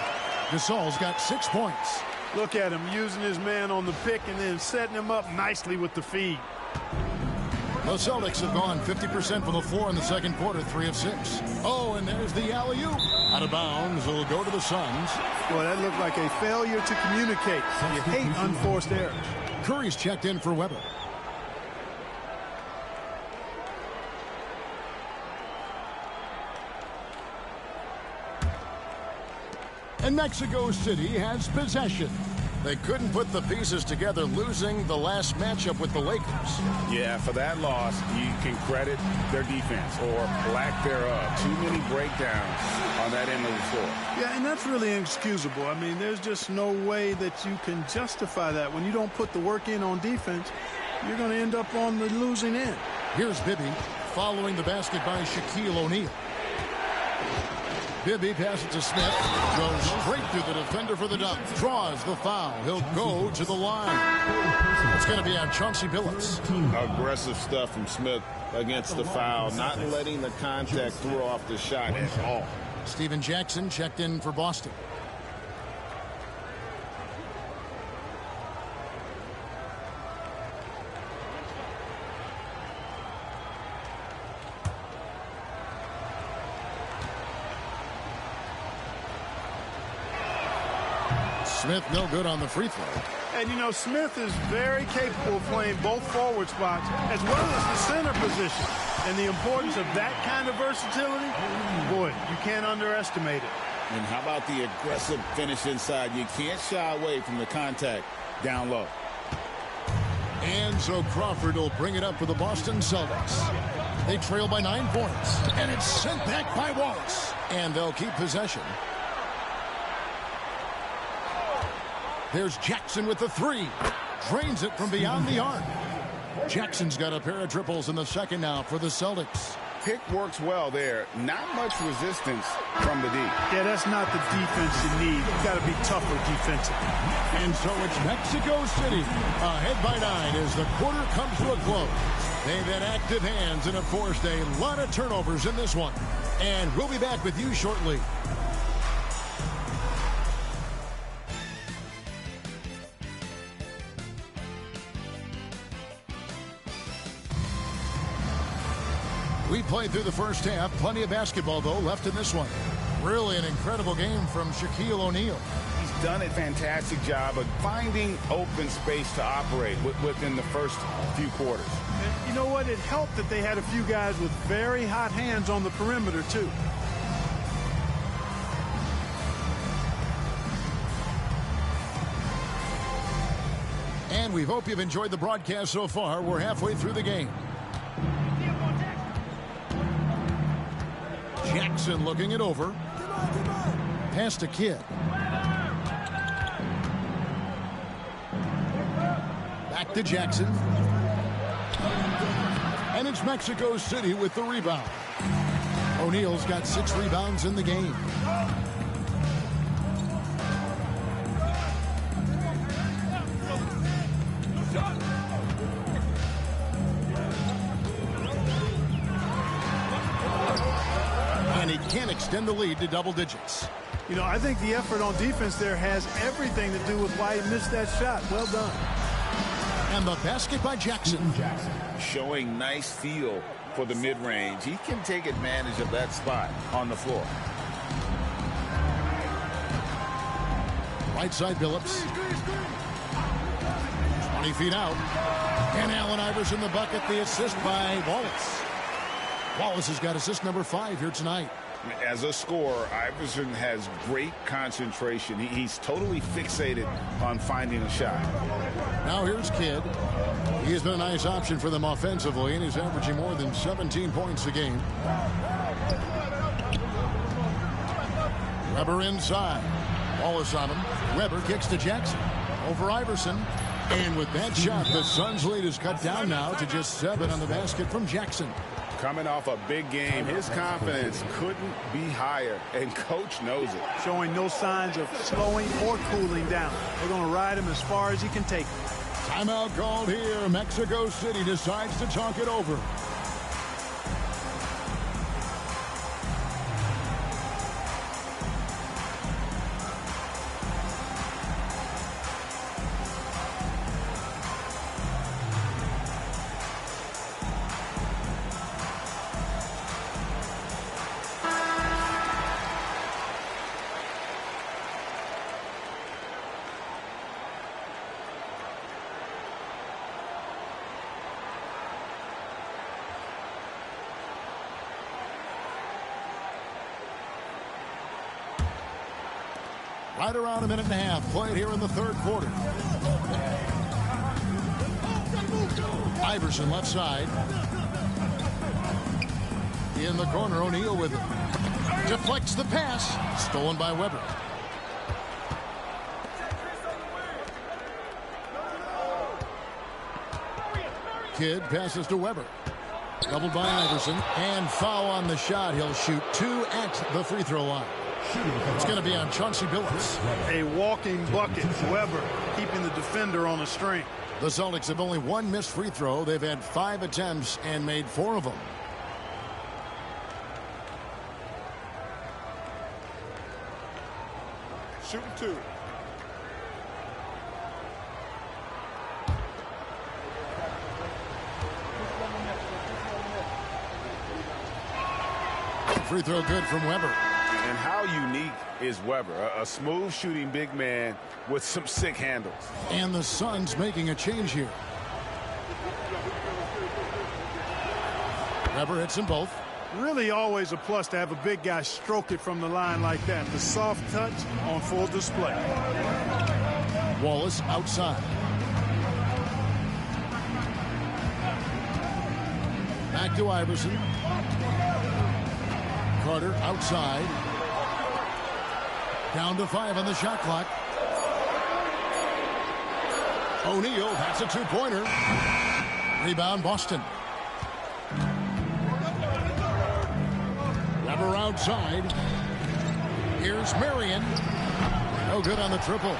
Gasol's got 6 points. Look at him using his man on the pick and then setting him up nicely with the feed. The Celtics have gone 50% from the floor in the second quarter, 3 of 6. Oh, and there's the alley-oop. Out of bounds, it'll go to the Suns. Boy, that looked like a failure to communicate. You hate unforced errors. Curry's checked in for Weber. And Mexico City has possession. They couldn't put the pieces together, losing the last matchup with the Lakers. Yeah, for that loss, you can credit their defense or lack thereof. Too many breakdowns on that end of the floor. Yeah, and that's really inexcusable. I mean, there's just no way that you can justify that. When you don't put the work in on defense, you're going to end up on the losing end. Here's Bibby following the basket by Shaquille O'Neal. Bibby passes to Smith, goes straight through the defender for the dunk, draws the foul. He'll go to the line. It's going to be on Chauncey Billups. Aggressive stuff from Smith against the foul, not letting the contact throw off the shot at all. Steven Jackson checked in for Boston. Smith no good on the free throw. And, you know, Smith is very capable of playing both forward spots as well as the center position. And the importance of that kind of versatility, boy, you can't underestimate it. And how about the aggressive finish inside? You can't shy away from the contact down low. And so Crawford will bring it up for the Boston Celtics. They trail by 9 points. And it's sent back by Wallace. And they'll keep possession. There's Jackson with the 3. Drains it from beyond the arc. Jackson's got a pair of triples in the second now for the Celtics. Pick works well there. Not much resistance from the D. Yeah, that's not the defense you need. You've got to be tougher defensively. And so it's Mexico City ahead by 9 as the quarter comes to a close. They've had active hands and have forced a lot of turnovers in this one. And we'll be back with you shortly. We played through the first half. Plenty of basketball, though, left in this one. Really an incredible game from Shaquille O'Neal. He's done a fantastic job of finding open space to operate within the first few quarters. And you know what? It helped that they had a few guys with very hot hands on the perimeter, too. And we hope you've enjoyed the broadcast so far. We're halfway through the game. Jackson looking it over. Pass to Kidd. Back to Jackson. And it's Mexico City with the rebound. O'Neal's got 6 rebounds in the game. Can't extend the lead to double digits. You know, I think the effort on defense there has everything to do with why he missed that shot. Well done. And the basket by Jackson. Showing nice feel for the mid-range. He can take advantage of that spot on the floor. Right side Billups. 20 feet out. And Allen Iverson the bucket. The assist by Wallace. Wallace has got assist number 5 here tonight. As a scorer, Iverson has great concentration. He's totally fixated on finding a shot. Now here's Kidd. He has been a nice option for them offensively, and he's averaging more than 17 points a game. Weber inside. Wallace on him. Weber kicks to Jackson. Over Iverson. And with that shot, the Suns' lead is cut down now to just 7 on the basket from Jackson. Coming off a big game, his confidence couldn't be higher, and coach knows it. Showing no signs of slowing or cooling down. They're going to ride him as far as he can take him. Timeout called here. Mexico City decides to talk it over. Right around a minute and a half played here in the third quarter. Iverson left side. In the corner, O'Neal with it. Deflects the pass. Stolen by Weber. Kidd passes to Weber. Doubled by Iverson. And foul on the shot. He'll shoot 2 at the free throw line. It's going to be on Chauncey Billups. A walking bucket. Weber keeping the defender on a string. The Celtics have only 1 missed free throw. They've had 5 attempts and made 4 of them. Shooting 2. Free throw good from Weber. And how unique is Weber? A smooth shooting big man with some sick handles. And the Suns making a change here. Weber hits them both. Really always a plus to have a big guy stroke it from the line like that. The soft touch on full display. Wallace outside. Back to Iverson. Carter outside. Down to 5 on the shot clock. O'Neal, that's a 2-pointer. Rebound, Boston. Weber outside. Here's Marion. No good on the triple.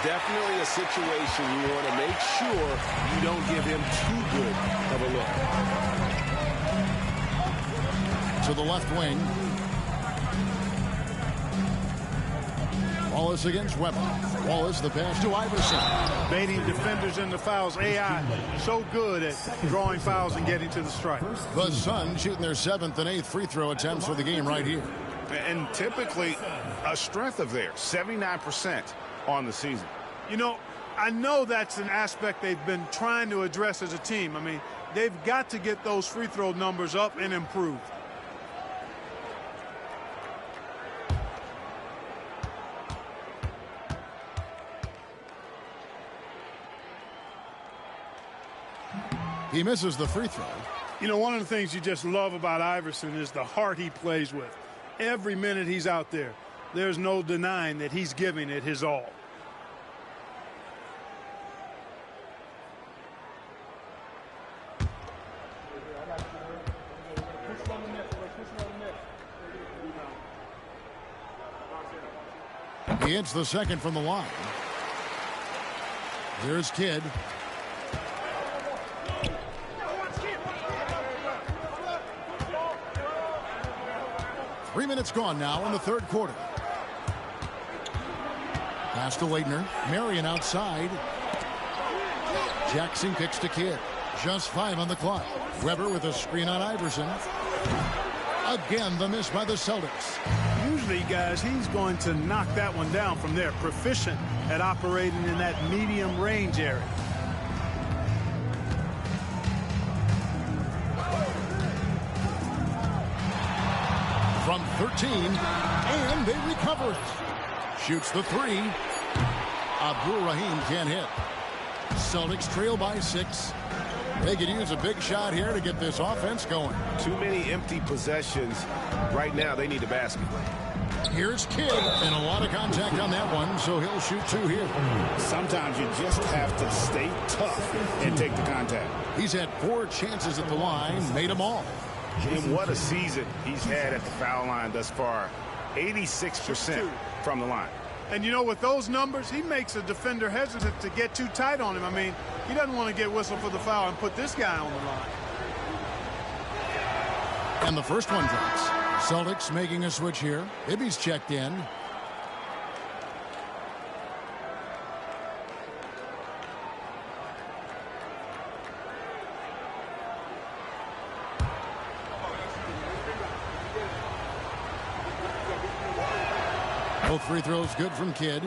Definitely a situation you want to make sure you don't give him too good of a look. To the left wing. Wallace against Weber. Wallace, the pass to Iverson. Baiting defenders into fouls. AI so good at drawing fouls and getting to the strike. The Suns shooting their 7th and 8th free throw attempts for the game right here. And typically a strength of theirs, 79% on the season. You know, I know that's an aspect they've been trying to address as a team. I mean, they've got to get those free throw numbers up and improve. He misses the free throw. You know, one of the things you just love about Iverson is the heart he plays with. Every minute he's out there, there's no denying that he's giving it his all. He hits the second from the line. There's Kidd. Three minutes gone now in the third quarter. Pass to Leitner. Marion outside. Jackson kicks to Kidd. Just 5 on the clock. Weber with a screen on Iverson. Again, the miss by the Celtics. Usually, guys, he's going to knock that one down from there. Proficient at operating in that medium range area. From 13, and they recover it. Shoots the 3. Abdul Rahim can't hit. Celtics trail by 6. They could use a big shot here to get this offense going. Too many empty possessions. Right now, they need a basket. Here's Kidd, and a lot of contact on that one, so he'll shoot 2 here. Sometimes you just have to stay tough and take the contact. He's had 4 chances at the line, made them all. And what a season he's had at the foul line thus far. 86% from the line. And, you know, with those numbers, he makes a defender hesitant to get too tight on him. I mean, he doesn't want to get whistled for the foul and put this guy on the line. And the first one drops. Celtics making a switch here. Ibby's checked in. Both free throws good from Kidd.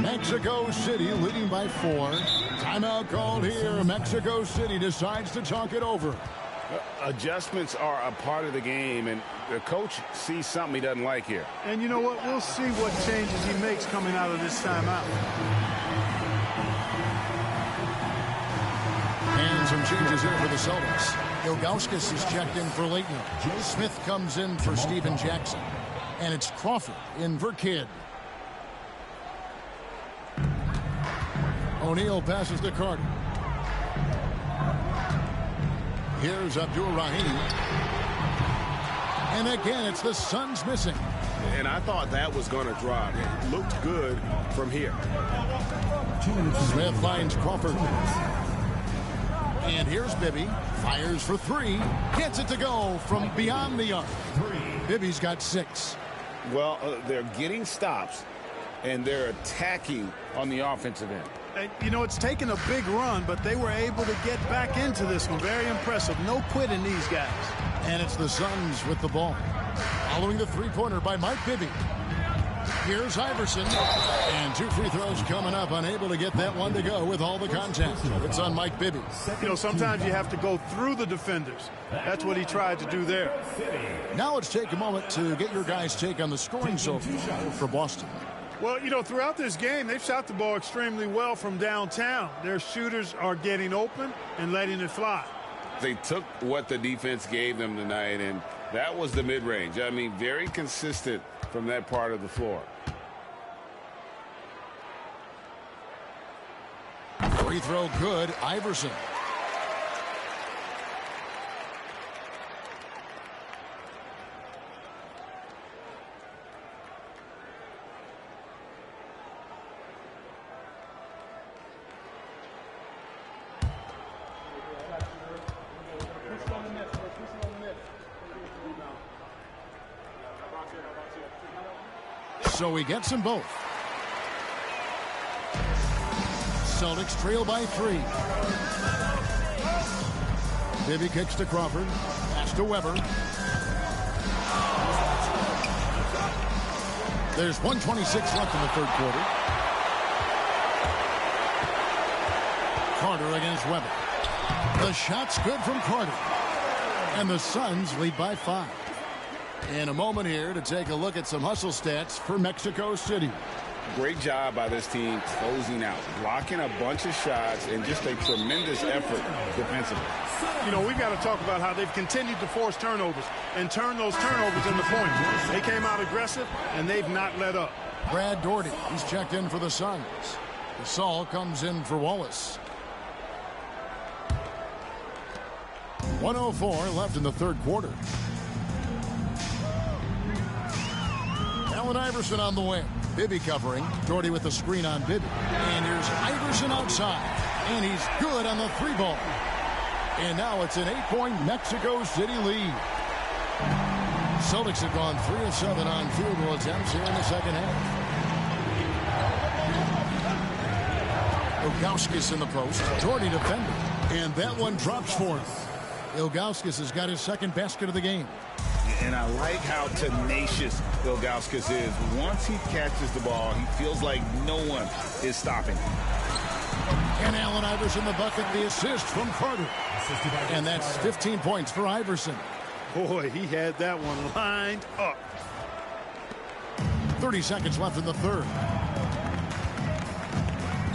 Mexico City leading by 4. Timeout called here. Mexico City decides to talk it over. Adjustments are a part of the game, and the coach sees something he doesn't like here. And you know what? We'll see what changes he makes coming out of this timeout. And some changes here for the Celtics. Ilgauskas is checked in for Leitner. Smith comes in for Steven Jackson. And it's Crawford in for Kidd. O'Neal passes to Carter. Here's Abdul-Rahim. And again, it's the Suns missing. And I thought that was going to drop. It looked good from here. Smith finds Crawford. And here's Bibby. Fires for 3. Gets it to go from beyond the arc. Bibby's got 6. Well, they're getting stops, and they're attacking on the offensive end. And, you know, it's taken a big run, but they were able to get back into this one. Very impressive. No quitting these guys. And it's the Suns with the ball. Following the three-pointer by Mike Bibby. Here's Iverson. And 2 free throws coming up. Unable to get that one to go with all the contact. It's on Mike Bibby. You know, sometimes you have to go through the defenders. That's what he tried to do there. Now let's take a moment to get your guys' take on the scoring so far for Boston. Well, you know, throughout this game, they've shot the ball extremely well from downtown. Their shooters are getting open and letting it fly. They took what the defense gave them tonight, and that was the mid-range. I mean, very consistent from that part of the floor. Free throw good. Iverson. So he gets them both. Celtics trail by 3. Bibby kicks to Crawford. Pass to Weber. There's 1:26 left in the third quarter. Carter against Weber. The shot's good from Carter. And the Suns lead by 5. In a moment here to take a look at some hustle stats for Mexico City. Great job by this team closing out, blocking a bunch of shots, and just a tremendous effort defensively. You know, we've got to talk about how they've continued to force turnovers and turn those turnovers into points. They came out aggressive, and they've not let up. Brad Doherty, he's checked in for the Suns. Gasol comes in for Wallace. 1:04 left in the third quarter. Allen Iverson on the wing. Bibby covering. Doherty with the screen on Bibby. And here's Iverson outside. And he's good on the 3-ball. And now it's an 8-point Mexico City lead. Celtics have gone 3 of 7 on field goal attempts here in the second half. Ilgauskas in the post. Doherty defending. And that one drops for him. Ilgauskas has got his second basket of the game. And I like how tenacious Ilgauskas is. Once he catches the ball, he feels like no one is stopping him. And Allen Iverson the bucket, the assist from Carter. And that's 15 points for Iverson. Boy, he had that one lined up. 30 seconds left in the third.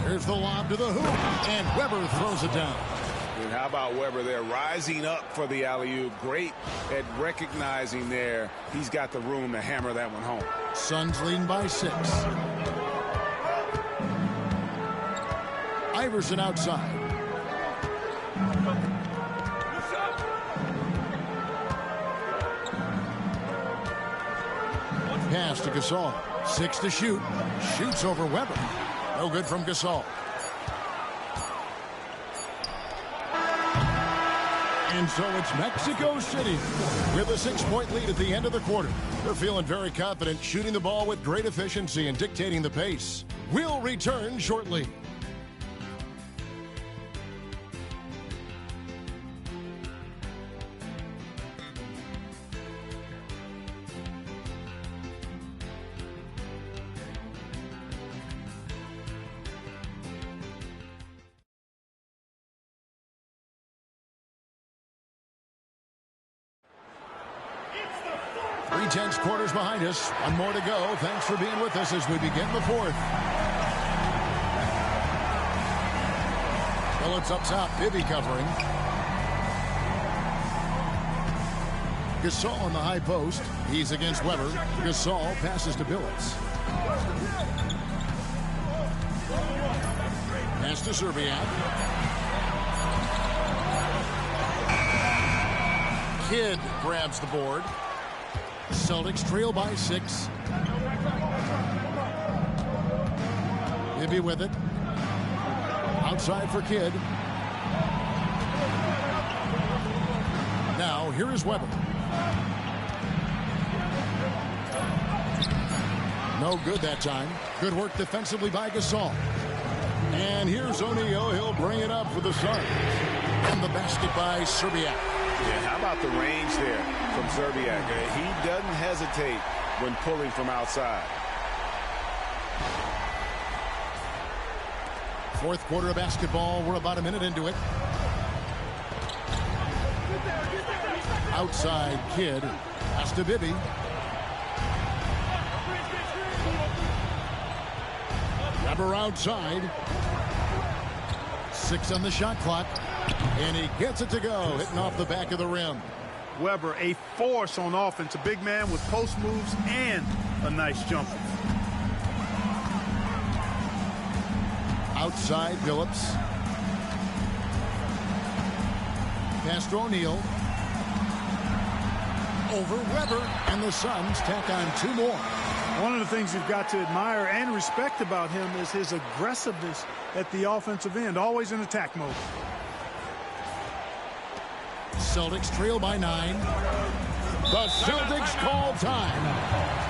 Here's the lob to the hoop. And Weber throws it down. And how about Weber there rising up for the alley-oop? Great at recognizing there. He's got the room to hammer that one home. Suns leading by 6. Iverson outside. pass to Gasol. 6 to shoot. Shoots over Weber. No good from Gasol. And so it's Mexico City with a 6-point lead at the end of the quarter. They're feeling very confident, shooting the ball with great efficiency and dictating the pace. We'll return shortly. Tense quarters behind us. One more to go. Thanks for being with us as we begin the fourth. Phillips up top. Bibby covering. Gasol on the high post. He's against Weber. Gasol passes to Billups. Pass to Serbiak. Kidd grabs the board. Celtics trail by 6. Bibby with it. Outside for Kidd. Now, here is Weber. No good that time. Good work defensively by Gasol. And here's O'Neal. He'll bring it up for the Suns. And the basket by Serbiak. Yeah, how about the range there from Serbiak? He doesn't hesitate when pulling from outside. Fourth quarter of basketball. We're about a minute into it. Outside Kidd. Pass to Bibby. Weber outside. 6 on the shot clock. And he gets it to go, hitting off the back of the rim. Weber, a force on offense. A big man with post moves and a nice jumper. Outside, Billups. Pass to O'Neal. Over Weber, and the Suns tack on 2 more. One of the things you've got to admire and respect about him is his aggressiveness at the offensive end, always in attack mode. Celtics trail by 9. The Celtics call time.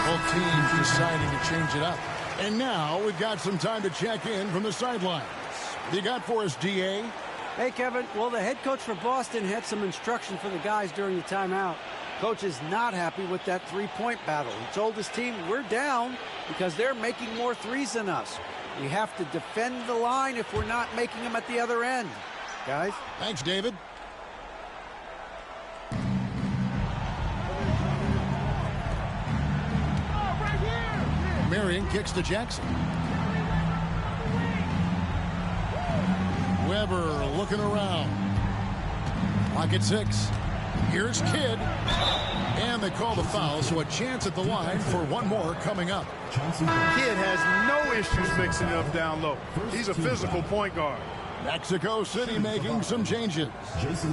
Both teams deciding to change it up. And now we've got some time to check in from the sidelines. What you got for us, DA? Hey, Kevin. Well, the head coach for Boston had some instruction for the guys during the timeout. Coach is not happy with that three-point battle. He told his team, we're down because they're making more threes than us. We have to defend the line if we're not making them at the other end. Guys? Thanks, David. Marion kicks to Jackson. Weber looking around. Clock at 6. Here's Kidd. And they call the foul, so a chance at the line for one more coming up. Kidd has no issues mixing it up down low. He's a physical point guard. Mexico City making some changes.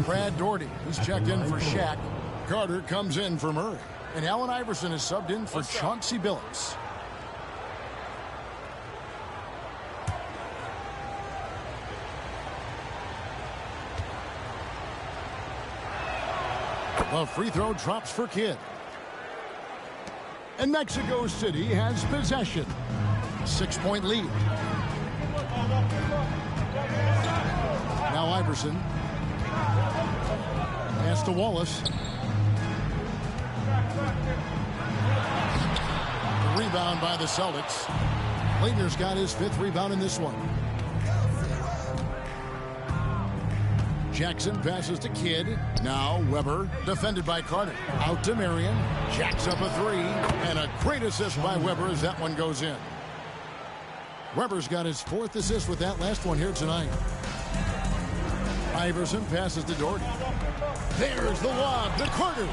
Brad Doherty, he's checked in for Shaq. Carter comes in for Murray. And Allen Iverson is subbed in for Chauncey Billups. The free throw drops for Kidd. And Mexico City has possession. 6-point lead. Now Iverson. Pass to Wallace. The rebound by the Celtics. Leitner's got his 5th rebound in this one. Jackson passes to Kidd. Now Weber, defended by Carter. Out to Marion. Jacks up a 3. And a great assist by Weber as that one goes in. Weber's got his 4th assist with that last one here tonight. Iverson passes to Doherty. There's the lob to Carter.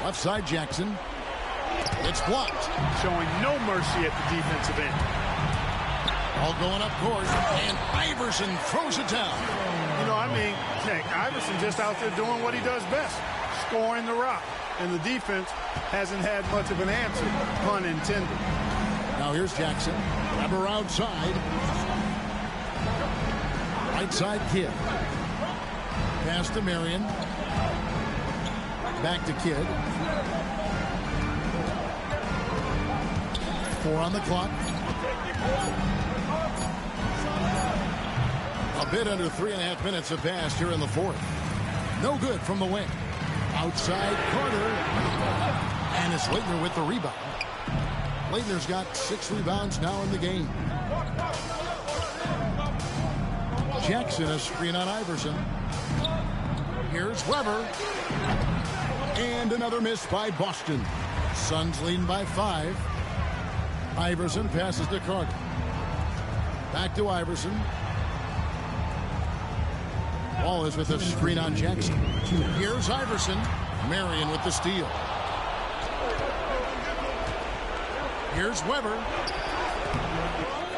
Left side Jackson. It's blocked. Showing no mercy at the defensive end. All going up court, and Iverson throws it down. You know, I mean, heck, Iverson just out there doing what he does best, scoring the rock. And the defense hasn't had much of an answer, pun intended. Now here's Jackson. Weber outside. Right side Kidd. Pass to Marion. Back to Kidd. 4 on the clock. A bit under 3.5 minutes have passed here in the 4th. No good from the wing. Outside Carter. And it's Leitner with the rebound. Leitner's got 6 rebounds now in the game. Jackson, a screen on Iverson. Here's Weber. And another miss by Boston. Suns leading by 5. Iverson passes to Carter. Back to Iverson. Wallace with a screen on Jackson. Here's Iverson. Marion with the steal. Here's Weber.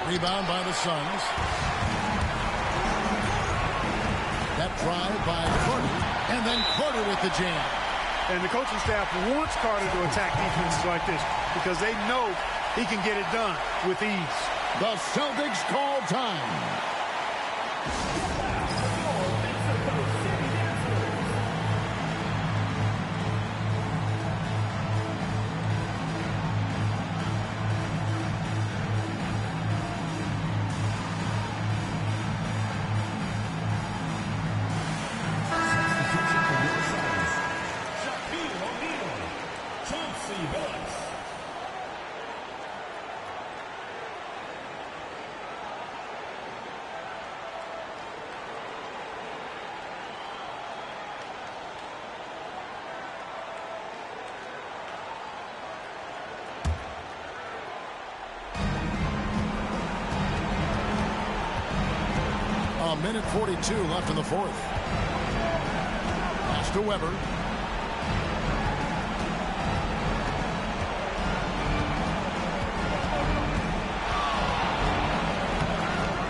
Rebound by the Suns. That drive by Carter. And then Carter with the jam. And the coaching staff wants Carter to attack defenses like this because they know he can get it done with ease. The Celtics call time. Minute 42 left in the 4th. Pass to Weber.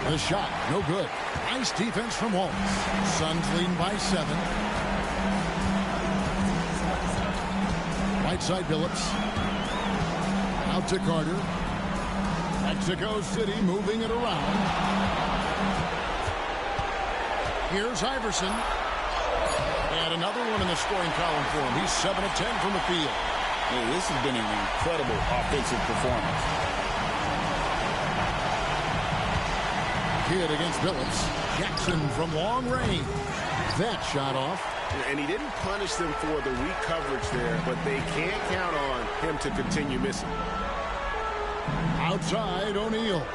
The shot, no good. Nice defense from Wallace. Suns leading by 7. Right side Billups. Out to Carter. Mexico City moving it around. Here's Iverson. And another one in the scoring column for him. He's 7 of 10 from the field. Yeah, this has been an incredible offensive performance. Kidd against Billups. Jackson from long range. That shot off. And he didn't punish them for the weak coverage there, but they can't count on him to continue missing. Outside O'Neal.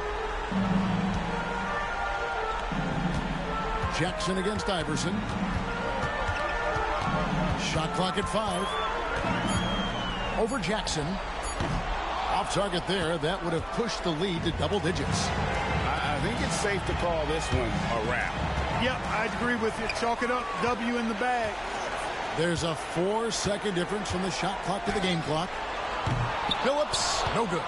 Jackson against Iverson. Shot clock at 5. Over Jackson. Off target there. That would have pushed the lead to double digits. I think it's safe to call this one a wrap. Yep, I'd agree with you. Chalk it up. W in the bag. There's a 4-second difference from the shot clock to the game clock. Billups, no good.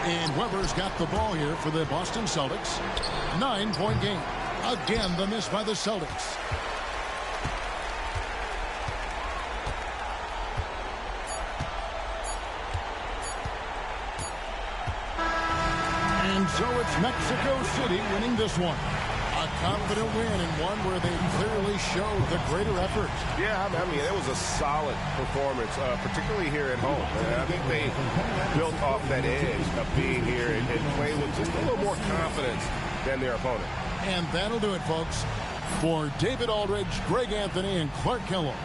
And Weber's got the ball here for the Boston Celtics. 9-point game. Again, the miss by the Celtics. And so it's Mexico City winning this one. A confident win and one where they clearly showed the greater effort. Yeah, I mean, it was a solid performance, particularly here at home. And I think they built off that edge of being here and played with just a little more confidence than their opponent. And that'll do it, folks. For David Aldridge, Greg Anthony, and Clark Kellogg,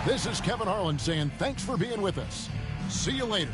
this is Kevin Harlan saying thanks for being with us. See you later.